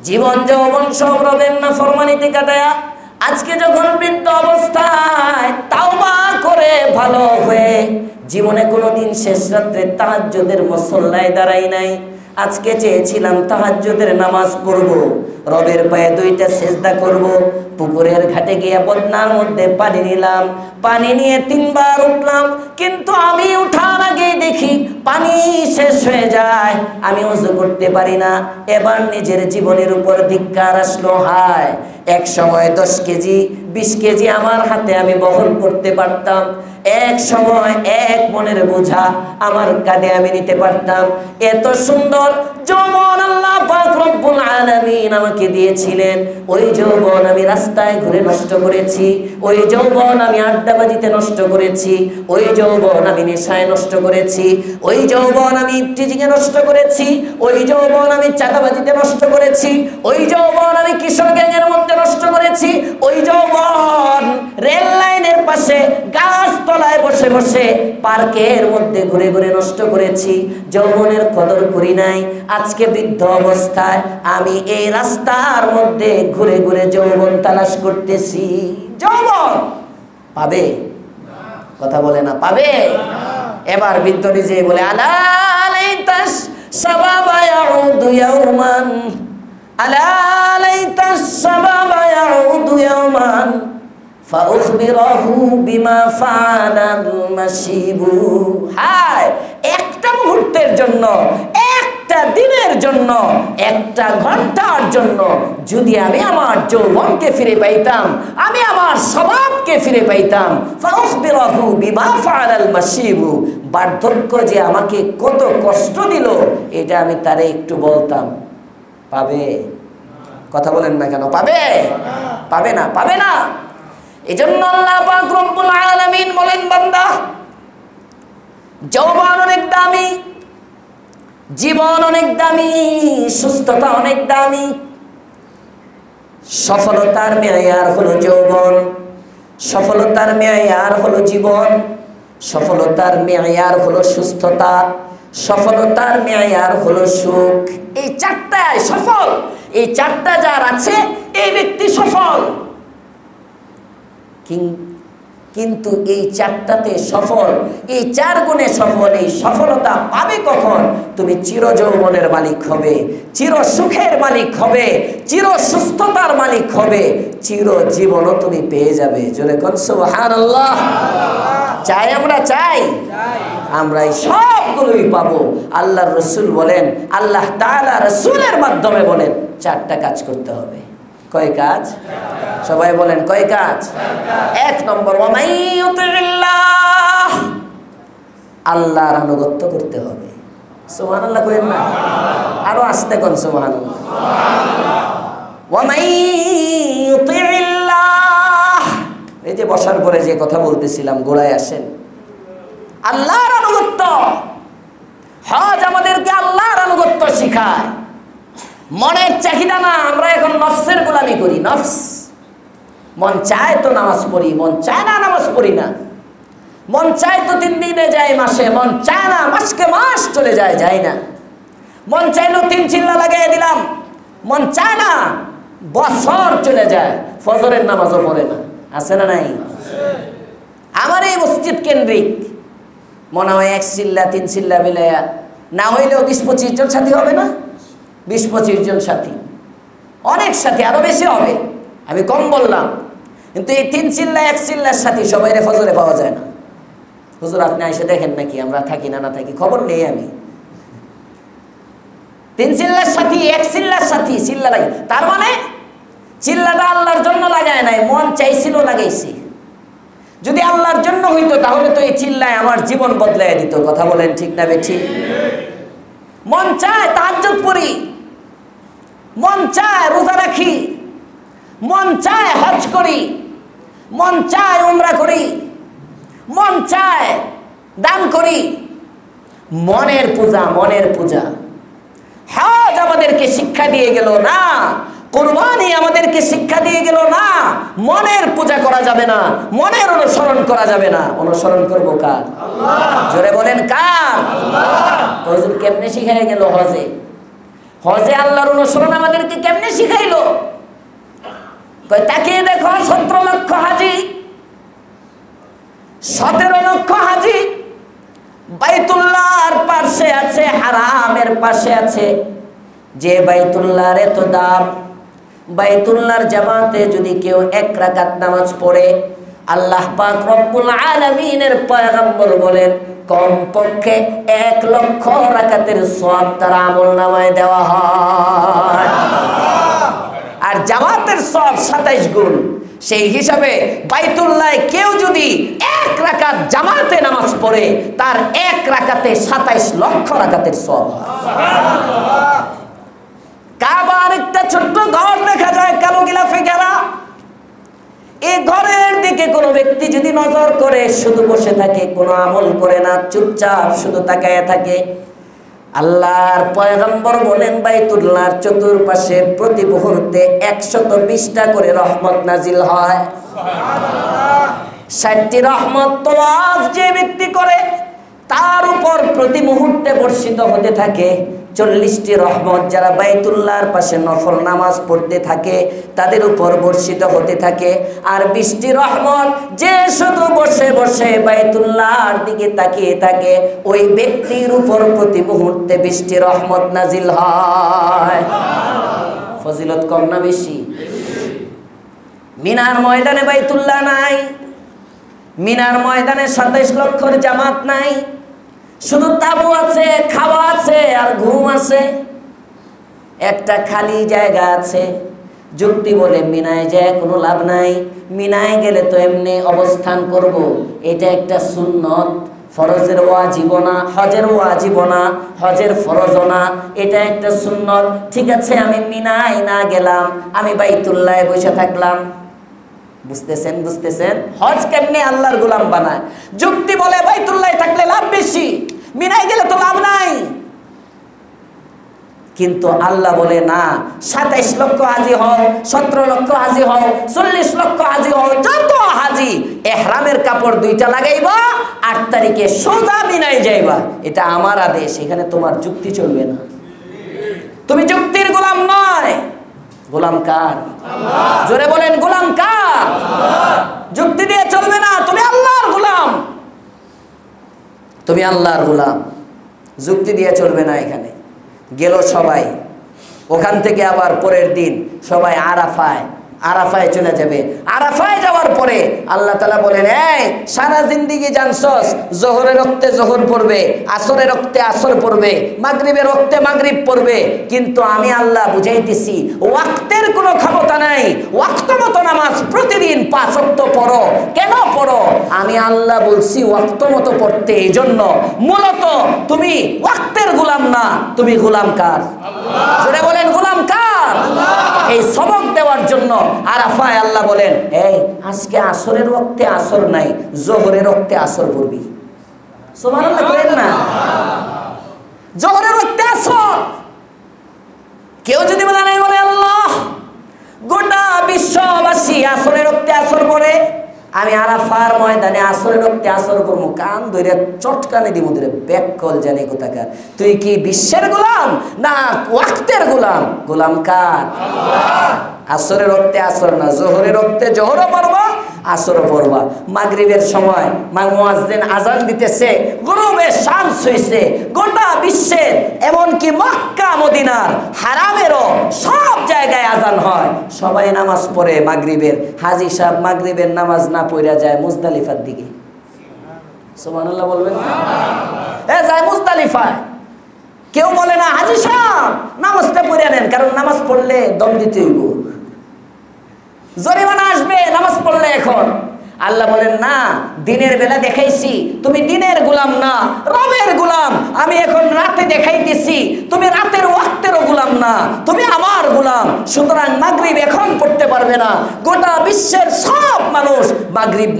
Speaker 1: জীবন যৌবন সব রবের নাফরমানিতে কাটায়া আজকে যখন বৃদ্ধ অবস্থায় তাওবা করে ভালো হয়ে জীবনে কোনোদিন শেষ রাত্রে তাহাজ্জুদের মুসল্লায় দাঁড়াই নাই। আজকে চেয়েছিলাম তাহাজ্জুদের নামাজ পড়ব, রবের পায়ে 2টা সেজদা করব। পুকুরের ঘাটে গিয়ে বদনার মধ্যে পানি নিলাম, পানি নিয়ে 3 বার উঠলাম, কিন্তু আমি উঠার আগেই দেখি পানি শেষ হয়ে যায়, আমি ওযু করতে পারি না। এবার নিজের জীবনের উপর ধিক্কার আসলো। হায়, এক সময় 10 কেজি 20 কেজি আমার হাতে আমি বহন করতে পারতাম, এক সময় 1 মনের বোঝা আমার কাঁধে আমি নিতে পারতাম। এত সুন্দর যৌবন আল্লাহ পাক রব্বুল আলামিন আমাকে দিয়েছিলেন। ওই যৌবন আমি রাস্তায় ঘুরে নষ্ট করেছি, ওই যৌবন আমি আড্ডাবাজিতে নষ্ট করেছি, ওই যৌবন আমি নেশায় নষ্ট করেছি, ওই যৌবন আমি ইফটিজিংয়ে নষ্ট করেছি, ওই যৌবন আমি চাঁদাবাজিতে নষ্ট করেছি, ওই যৌবন আমি কিশোর গ্যাংয়ের মধ্যে নষ্ট করেছি, ওই যৌবন রেল লাইনের পাশে গাছতলায় বসে বসে পার্কের মধ্যে ঘুরে ঘুরে নষ্ট করেছি। যৌবনের কদর করি নাই। আজকে বৃদ্ধ অবস্থায় আমি এই রাস্তার মধ্যে ঘুরে ঘুরে যৌবন তালাশ করতেছি। যৌবন পাবে? কথা বলে না, পাবে? এবার বৃদ্ধ নিজে বলে, আলা লাইতাস শাবাবা ইয়াউদু ইয়াওমান, আলা লাইতাস শাবাবা ইয়াউদু ইয়াওমান ফাউখবিরাহু বিমা ফাআলাল মাশিবু। হায়, একটা মুহূর্তের জন্য, একটা দিনের জন্য, একটা ঘন্টার জন্য যদি আমি আমার যৌবনকে ফিরে পাইতাম, আমি আমার স্বভাবকে ফিরে পাইতাম, ফাউখবিরাহু বিমা ফাআলাল মাশিবু, বার্ধক্য যে আমাকে কত কষ্ট দিল এটা আমি তারে একটু বলতাম। পাবে? কথা বলেন না কেন? পাবে? পাবে না, পাবে না। এজন্য আল্লাহ পাক রব্বুল আলামিন বলেন, বান্দা যৌবন অনেক দামি, জীবন অনেক দামি, সুস্থতা অনেক দামি। সফলতার মেয়ার হলো যৌবন, সফলতার মেয়ার হলো জীবন, সফলতার মেয়ার হলো সুস্থতা, সফলতার মেয়ার হলো সুখ। এই 4টায় সফল, এই 4টা যার আছে এই ব্যক্তি সফল। কিন্তু এই 4টাতে সফল, এই 4 গুণে সফল, এই সফলতা পাবে কখন? তুমি চির যৌবনের মালিক হবে, চির সুখের মালিক হবে, চির সুস্থতার মালিক হবে, চির জীবনও তুমি পেয়ে যাবে। জোরে কোন সুবহানাল্লাহ। চাই আমরা? চাই, আমরা এই সবগুলোই পাবো। আল্লাহর রাসূল বলেন, আল্লাহ তাআলা রাসূলের মাধ্যমে বলেন 4টা কাজ করতে হবে। কয় কাজ? সবাই বলেন কয় কাজ? 1 নম্বর, ওয়ামাই ইউতিল্লাহ, আল্লাহর আনুগত্য করতে হবে। সুবহানাল্লাহ কইেন না, আরো আস্তে কোন সুবহানাল্লাহ। ওয়ামাই ইউতিল্লাহ, এই যে বসার পরে যে কথা বলতেছিলাম, গোড়ায় আসেন। আল্লাহর আনুগত্য, হজ আমাদেরকে আল্লাহর আনুগত্য শিখায়, মনের চাহিদা না। আমরা এখন নফসের গোলামি করি। নফস মন চায় তো নামাজ পড়ি, মন চায় না নামাজ পড়ি না। মন চায় তো 3 দিনে যায় মাসে, মন চায় না মাসকে মাস চলে যায়, যায় না। মন চাইলো 3 চিল্লা লাগাই দিলাম, মন চায় না বছর চলে যায়, ফজরের নামাজও পড়ে না। আছে না নাই? আমার এই মসজিদ কেন্দ্রিক মনে হয় 1 চিল্লা 3 চিল্লা মিলাইয়া না হইলেও 20-25 জন সাথী হবে না? 20-25 জন সাথী, অনেক সাথী, আরো বেশি হবে, আমি কম বললাম। কিন্তু এই 3 চিল্লা 1 চিল্লার সাথী সবাই ফজরে পাওয়া যায় না। হুজুর আপনি এসে দেখেন নাকি আমরা থাকি না থাকি, খবর নেই আমি। 3 চিল্লার সাথী 1 চিল্লার সাথী, চিল্লা লাগে, তার মানে চিল্লাটা আল্লাহর জন্য লাগায় নাই, মন চাইছিল লাগাইছি। যদি আল্লাহর জন্য হইতো তাহলে তো এই চিল্লায় আমার জীবন বদলাই দিত। কথা বলেন ঠিক না বেঠিক? মন চায় তাহাজ্জুদ পড়ি, মন চায় রোজা রাখি, মন চায় হজ করি, মন চায় উমরা করি, মন চায় দান করি। মনের পূজা, মনের পূজা। হজ আমাদেরকে শিক্ষা দিয়ে গেল না, কুরবানি আমাদেরকে শিক্ষা দিয়ে গেল না, মনের পূজা করা যাবে না, মনের অনুসরণ করা যাবে না। অনুসরণ করবো কার? আল্লাহ। জোরে বলেন কার? আল্লাহ। হুজুর কেমনে শিখাই গেল হজে? হজে আল্লাহর অনুসরণ আমাদেরকে কেমনে শিখাইলো? কই তাকিয়ে দেখো, 17 লক্ষ হাজি, 17 লক্ষ হাজি বাইতুল্লাহর পাশে আছে, হারামের পাশে আছে। যে বাইতুল্লাহর এত দাম, বাইতুল্লাহর জামাতে যদি কেউ 1 রাকাত নামাজ পড়ে, আল্লাহ পাক রব্বুল আলামিনের পয়গম্বর বলেন কমপক্ষে 1 লক্ষ রাকাতের সওয়াব তার আমলনামায় দেওয়া হয়। আর জামাতের সওয়াব 27 গুণ। সেই হিসাবে বাইতুল্লাহে কেউ যদি 1 রাকাত জামাতে নামাজ পড়ে, তার 1 রাকাতে 27 লক্ষ রাকাতের সওয়াব। সুবহানাল্লাহ। কাবার একটা ছোট্ট ঘর দেখা যায়, কালো গিলাফে ঘেরা। এই ঘরের দিকে কোনো ব্যক্তি যদি নজর করে, শুধু বসে থাকে, কোনো আমল করে না, চুপচাপ শুধু তাকায় থাকে, আল্লাহর পয়গম্বর বলেন বাইতুল্লাহর চতুর্পাশে প্রতি মুহূর্তে 120টা করে রহমত নাজিল হয়। সুবহানাল্লাহ। 60টি রহমত তওয়াফ যে ব্যক্তি করে তার উপর প্রতি মুহূর্তে বর্ষিত হতে থাকে। 40টি রহমত যারা বাইতুল্লাহর পাশে নফল নামাজ পড়তে থাকে তাদের উপর বর্ষিত হতে থাকে। আর 20টি রহমত যে শুধু বসে বসে বাইতুল্লাহর দিকে তাকিয়ে থাকে, ওই ব্যক্তির উপর প্রতি মুহূর্তে 20টি রহমত নাজিল হয়। ফজিলত কম না বেশি? মিনার ময়দানে বাইতুল্লাহ নাই, মিনার ময়দানে 27 লক্ষর জামাত নাই, শুধু তাবু আছে, খাওয়া আছে আর ঘুম আছে। একটা খালি জায়গা আছে। যুক্তি বলে মিনায় যায় কোনো লাভ নাই, মিনায় গেলে তো এমনি অবস্থান করব, এটা একটা সুন্নত, ফরজের ওয়াজিব না, হজের ওয়াজিব না, হজের ফরজ না, এটা একটা সুন্নত। ঠিক আছে, আমি মিনায় না গেলাম, আমি বাইতুল্লাহে বসে থাকলাম। বুঝতেছেন? বুঝতেছেন? হজ কেমনে আল্লাহর গোলাম বানায়। যুক্তি বলে বাইতুল্লাহে থাকলে লাভ বেশি, মিনায় গেলে তো লাভ নাই। কিন্তু আল্লাহ বলে না, 27 লক্ষ হাজি হও, 17 লক্ষ হাজি হও, 40 লক্ষ হাজি হও, যত হাজি ইহরামের কাপড় 2টা লাগাইবা, 8 তারিখে সোজা মিনায় যাইবা। এটা আমার আদেশ, এখানে তোমার যুক্তি চলবে না। তুমি যুক্তির গোলাম নয়। গোলাম কার? আল্লাহ। জোরে বলেন গোলাম কার? আল্লাহ। যুক্তি দিয়ে চলবে না, তুমি আল্লাহর গোলাম, তুমি আল্লাহর গোলাম, যুক্তি দিয়ে চলবে না। এখানে গেল সবাই, ওখান থেকে আবার পরের দিন সবাই আরাফায় চলে যাবে। আরাফায় যাওয়ার পরে আল্লাহ তাআলা বলেন, এই সারা জিন্দেগি জানছস জোহরের রক্তে জোহর পড়বে, আসরের রক্তে আসর পড়বে, মাগরিবের রক্তে মাগরিব পড়বে, কিন্তু আমি আল্লাহ বুঝাইতেছি ওয়াক্তের কোনো ক্ষমতা নাই। ওয়াক্ত মতো নামাজ প্রতিদিন 5 ওয়াক্ত পড়ো। কেন পড়ো? আমি আল্লাহ বলছি ওয়াক্ত মতো পড়তে। এই জন্য মূলত তুমি ওয়াক্তের গোলাম না, তুমি গোলাম কার? আল্লাহ। জোরে বলেন গোলাম কার? আল্লাহ। এই সবক দেওয়ার জন্য আরাফায় আল্লাহ বলেন, এই আজকে আসরের ওয়াক্তে আসর নাই, জোহরের ওয়াক্তে আসর পড়বি। সুবহানাল্লাহ বলেন না? জোহরের ওয়াক্তে আসর। কেউ যদি বলে নাই, বলে আল্লাহ গোটা বিশ্ববাসী আসরের ওয়াক্তে আসর পড়ে, আমি আরাফার ময়দানে আসরের ওয়াক্তে আসর করবো, কান ধরে চটকানে দিব, ধরে ব্যাককল জানি কোথাকার। তুই কি বিশ্বের গোলাম না ওয়াক্তের গোলাম? গোলাম কার? আসরের ওয়াক্তে আসর না, জোহরের ওয়াক্তে জোহরও পড়বা, আসরও পড়বা। মাগরিবের সময় মুয়াজ্জিন আজান দিতেছে, গরুবের শামস হইছে, গোটা বিশ্বের এমনকি মক্কা মদিনার হারামেরও সব জায়গায় আজান হয়, সবাই নামাজ পড়ে মাগরিবের। হাজী সাহেব মাগরিবের নামাজ না পড়া যায় মুজদালিফার দিকে। সুবহানাল্লাহ বলবেন না? যায় মুজদালিফায়। কেউ বলে না হাজী সাহেব নামাজটা পড়ে নেন, কারণ নামাজ পড়লে দম দিতে হইব, জরিমানা আসবে নামাজ পড়লে। এখন আল্লাহ বলেন না, দিনের বেলা দেখাইছি তুমি দিনের গোলাম না, রবের গোলাম। আমি এখন রাতে দেখাইতেছি তুমি রাতের ওয়াক্তেরও গোলাম না, তুমি আমার গোলাম। সুতরাং মাগরিব এখন পড়তে পারবে না, গোটা বিশ্বের সব মানুষ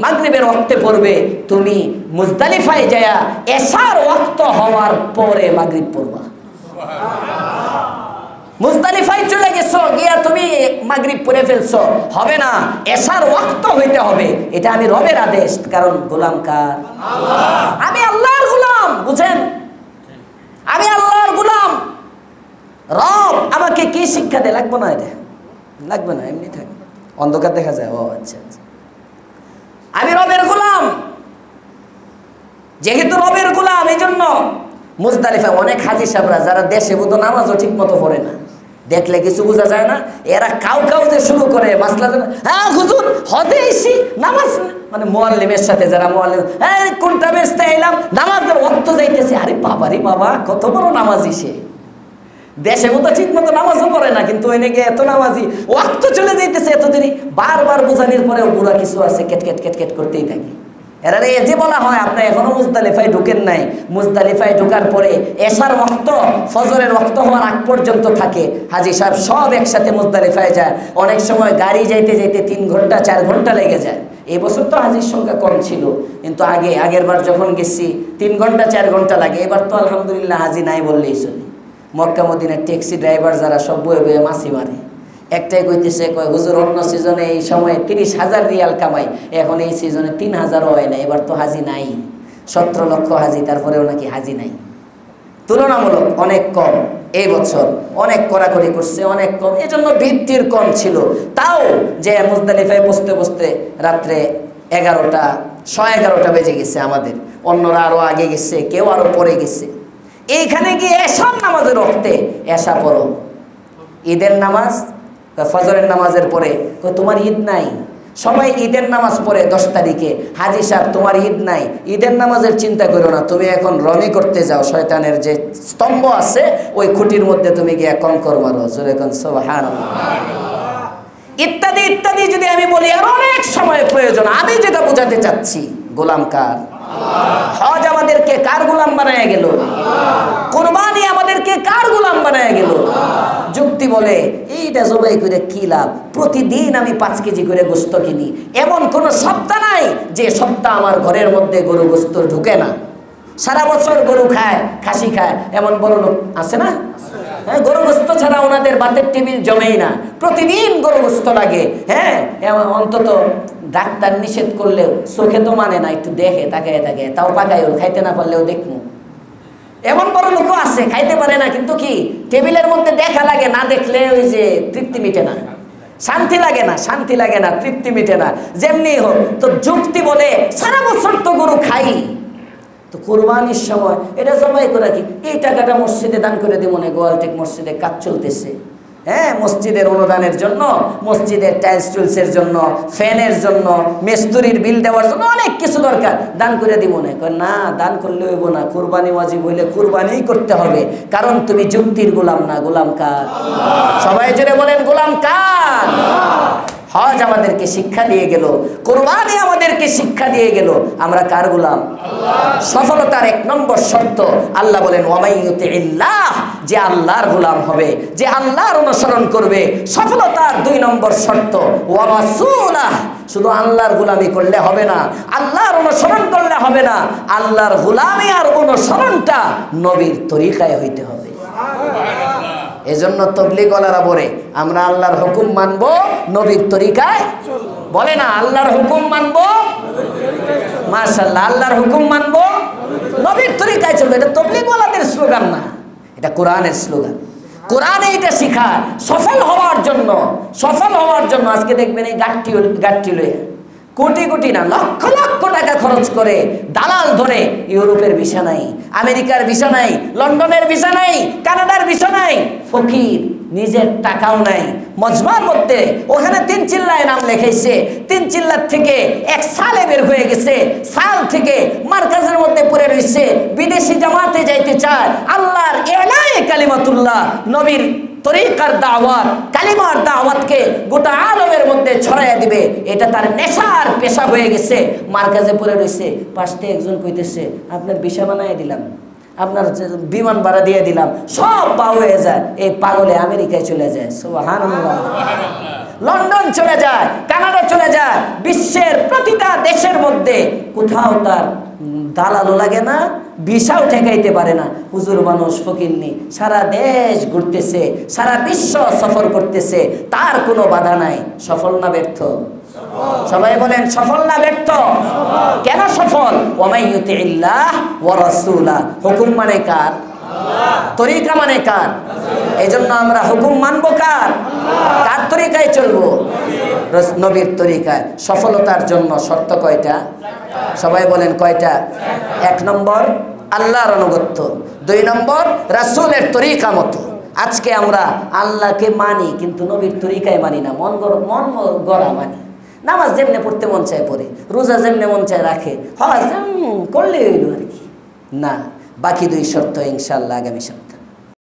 Speaker 1: মাগরিবের ওয়াক্তে পড়বে, তুমি মুজদালিফায় যায়া এশার ওয়াক্ত হওয়ার পরে মাগরিব পড়বা। মুজদালিফায় চলে গেছো, গিয়া তুমি মাগরিব পড়ে ফেলছো, হবে না, এশার ওয়াক্ত হইতে হবে। এটা আমি রবের আদেশ, কারণ গোলাম কার? আল্লাহ। আমি আল্লাহর গোলাম, বুঝেন? আমি আল্লাহর গোলাম। রব আমাকে কি শিক্ষা দেয়? লাগবে না, এটা লাগবে না, এমনি থাকে, অন্ধকার দেখা যায়। ও আচ্ছা আচ্ছা, আমি রবের গোলাম। যেহেতু রবের গোলাম, এই জন্য মুজদালিফা অনেক হাজী সাহেবরা যারা দেশে বোধ নামাজও ঠিক মতো পড়ে না, দেখলে কিছু বোঝা যায় না, এরা কাউ যে শুরু করে মাসলা, হ্যাঁ হুজুর হজে এসি নামাজ, মানে মুআল্লিমের সাথে যারা মুআল্লিম, হ্যাঁ কোনটা বেচতে এলাম, নামাজের ওয়াক্ত যাইতেছে। আরে বাবা রে বাবা, কত বড় নামাজি সে, দেশে মতো ঠিক মতো নামাজও পড়ে না, কিন্তু ওই নাকি এত নামাজি, ওয়াক্ত চলে যাইতেছে এত দেরি। বারবার বোঝানোর পরেও বুড়া কিছু আছে কেটকেট কেটকেট করতেই থাকে। এরা এই যে বলা হয় আপনি এখনো মুজদালিফায় ঢুকেন নাই, মুজদালিফায় ঢোকার পরে এশার ওয়াক্ত ফজরের ওয়াক্ত হওয়ার আগ পর্যন্ত থাকে। হাজী সাহেব সব একসাথে মুজদালিফায় যায়, অনেক সময় গাড়ি যাইতে যাইতে 3 ঘন্টা 4 ঘন্টা লেগে যায়। এই বছর তো হাজির সংখ্যা কম ছিল, কিন্তু আগের বার যখন গেছি 3 ঘন্টা 4 ঘন্টা লাগে। এবার তো আলহামদুলিল্লাহ হাজি নাই বললেই চলে। মক্কা মদিনার ট্যাক্সি ড্রাইভার যারা সব বয়ে বয়ে মাছি মারে, একটাই কইতেছে, কয় হুজুর অন্য সিজনে এই সময় 30,000 রিয়াল কামাই, এখন এই সিজনে 3,000ও হয় না। এবার তো হাজি নাই, 17 লক্ষ হাজি, তারপরেও নাকি হাজি নাই, তুলনামূলক অনেক কম। এই বছর অনেক কড়াকড়ি করছে, অনেক কম, এই জন্য ভিত্তির কম ছিল। তাও যে মুজদালিফায় বসতে বসতে রাত্রে 11টা 11:30 বেজে গেছে আমাদের, অন্যরা আরো আগে গেছে, কেউ আরো পরে গেছে। এইখানে গিয়ে এশার নামাজের ওয়াক্তে এশা পড়ো, ঈদের নামাজ, ফজরের নামাজের পরে তোমার ঈদ নাই, সবাই ঈদের নামাজ পড়ে 10 তারিখে। হাজী সাহেব তোমার ঈদ নাই, ঈদের নামাজের চিন্তা করো না, তুমি এখন রমি করতে যাও, শয়তানের যে স্তম্ভ আছে ওই খুঁটির মধ্যে তুমি গিয়ে কঙ্কর মারো, জোরে কোন সুবহানাল্লাহ, ইত্যাদি ইত্যাদি। যদি আমি বলি আর অনেক সময় প্রয়োজন, আমি যেটা বোঝাতে চাচ্ছি, গোলাম কার? হজ আমাদেরকে কার গোলাম বানায় গেল? কুরবানি আমাদেরকে কার গোলাম বানায় গেল? যুক্তি বলে এইটা জবাই করে কি লাভ, প্রতিদিন আমি 5 কেজি করে গোস্ত কিনি, এমন কোন সপ্তাহ নাই যে সপ্তাহ আমার ঘরের মধ্যে গরু গোস্ত ঢুকে না। সারা বছর গরু খায়, খাসি খায়, এমন বড় লোক আছে না? হ্যাঁ, গরু গোস্ত ছাড়া ওনাদের বাতের টেবিল জমেই না, প্রতিদিন গরু গোস্ত লাগে। হ্যাঁ, অন্তত ডাক্তার নিষেধ করলেও চোখে তো মানে না, একটু দেখে তাকায় থাকে, তাও পাকায়, খাইতে না পারলেও দেখবো। এমন বড় লোকও আছে খাইতে পারে না, কিন্তু কি টেবিলের মধ্যে দেখা লাগে, না দেখলে ওই যে তৃপ্তি মিটে না, শান্তি লাগে না, শান্তি লাগে না, তৃপ্তি মিটে না, যেমনি হোক। তো যুক্তি বলে সারা বছর তো গরু খাই, তো কোরবানির সময় এটা জবাই করে কি এই টাকাটা মসজিদে দান করে দিব না, গোয়ালটেক মসজিদে কাজ চলতেছে, হ্যাঁ, মসজিদের অনুদানের জন্য, মসজিদের টাইলস টুলসের জন্য, ফ্যানের জন্য, মিস্ত্রির বিল দেওয়ার জন্য অনেক কিছু দরকার, দান করে দিব না। না, দান করলে হইব না, কুরবানি ওয়াজিব হইলে কুরবানিই করতে হবে, কারণ তুমি যুক্তির গোলাম না, গোলাম কার? সবাই জোরে বলেন, গোলাম কার? হজ আমাদেরকে শিক্ষা দিয়ে গেল, কুরবানি আমাদেরকে শিক্ষা দিয়ে গেল, আমরা কার গোলাম? সফলতার 1 নম্বর শর্ত আল্লাহ বলেন ওয়ামাইয়ুতিল্লাহ, যে আল্লাহর গোলাম হবে, যে আল্লাহর অনুসরণ করবে। সফলতার 2 নম্বর শর্ত ওয়া রাসূলাহ, শুধু আল্লাহর গোলামি করলে হবে না, আল্লাহর অনুসরণ করলে হবে না, আল্লাহর গোলামি আর অনুসরণটা নবীর তরিকায় হইতে হবে। এজন্য তবলিগওয়ালারা বলে আমরা আল্লাহর হুকুম মানব, নবীর তরিকায় বলে না আল্লাহর হুকুম মানব, মাশাআল্লাহ, আল্লাহর হুকুম মানব, নবীর তরিকায় চলবে। এটা তবলিগওয়ালাদের স্লোগান না, এটা কোরআনের স্লোগান। কোরআনে এটা শিখায় সফল হওয়ার জন্য, সফল হওয়ার জন্য। আজকে দেখবেন এই গাঠটি লয়ে কোটি কোটি না লক্ষ লক্ষ টাকা খরচ করে দালাল ধরে ইউরোপের ভিসা নাই, আমেরিকার ভিসা নাই, লন্ডনের ভিসা নাই, কানাডার ভিসা নাই, ফকির নিজের টাকাও নাই, মজমার মধ্যে ওখানে 3 চিল্লায় নাম লেখাইছে, 3 চিল্লার থেকে 1 সালে বের হয়ে গেছে, সাল থেকে মার্কাজের মধ্যে পড়ে রয়েছে, বিদেশি জামাতে যাইতে চায়, আল্লাহর ইলাহি কালিমাতুল্লাহ নবীর তরিকার দাওয়াত, কালিমার দাওয়াতকে গোটা আলমের মধ্যে ছড়াইয়া দিবে, এটা তার নেশার পেশা হয়ে গেছে, মার্কাজে পড়ে রয়েছে। পাশে একজন কইতেছে আপনার ভিসা বানাই দিলাম, আপনার বিমান ভাড়া দিয়ে দিলাম, সব পা হয়ে যায়। এই পাগলে আমেরিকায় চলে যায়, সুবহানাল্লাহ, লন্ডন চলে যায়, কানাডা চলে যায়, বিশ্বের প্রতিটা দেশের মধ্যে কোথাও তার দালালও লাগে না, ভিসাও ঠেকাইতে পারে না। হুজুর মানুষ ফকিরনি সারা দেশ ঘুরতেছে, সারা বিশ্ব সফর করতেছে, তার কোনো বাধা নাই। সফল না ব্যর্থ? সবাই বলেন সফল না ব্যর্থ? কেন সফল? ওয়ামাই ইউতিল্লাহ ওয়া রাসূলা, হুকুম মানে কার? তরিকা মানে কার? এজন্য আমরা হুকুম মানবো কার? কার তরিকায় চলবো? নবীর তরিকায়। সফলতার জন্য শর্ত কয়টা? সবাই বলেন কয়টা? 1 নম্বর আল্লাহর আনুগত্য, 2 নম্বর রাসূলের তরিকা মতো। আজকে আমরা আল্লাহকে মানি কিন্তু নবীর তরিকায় মানি না, মন গড়া মানি। নামাজ যেমনে পড়তে মন চায় পড়ে, রোজা যেমনে মন চায় রাখে, হজ করলে হইল আর কি না। বাকি 2 শর্ত ইনশাআল্লাহ আগামী সপ্তাহে।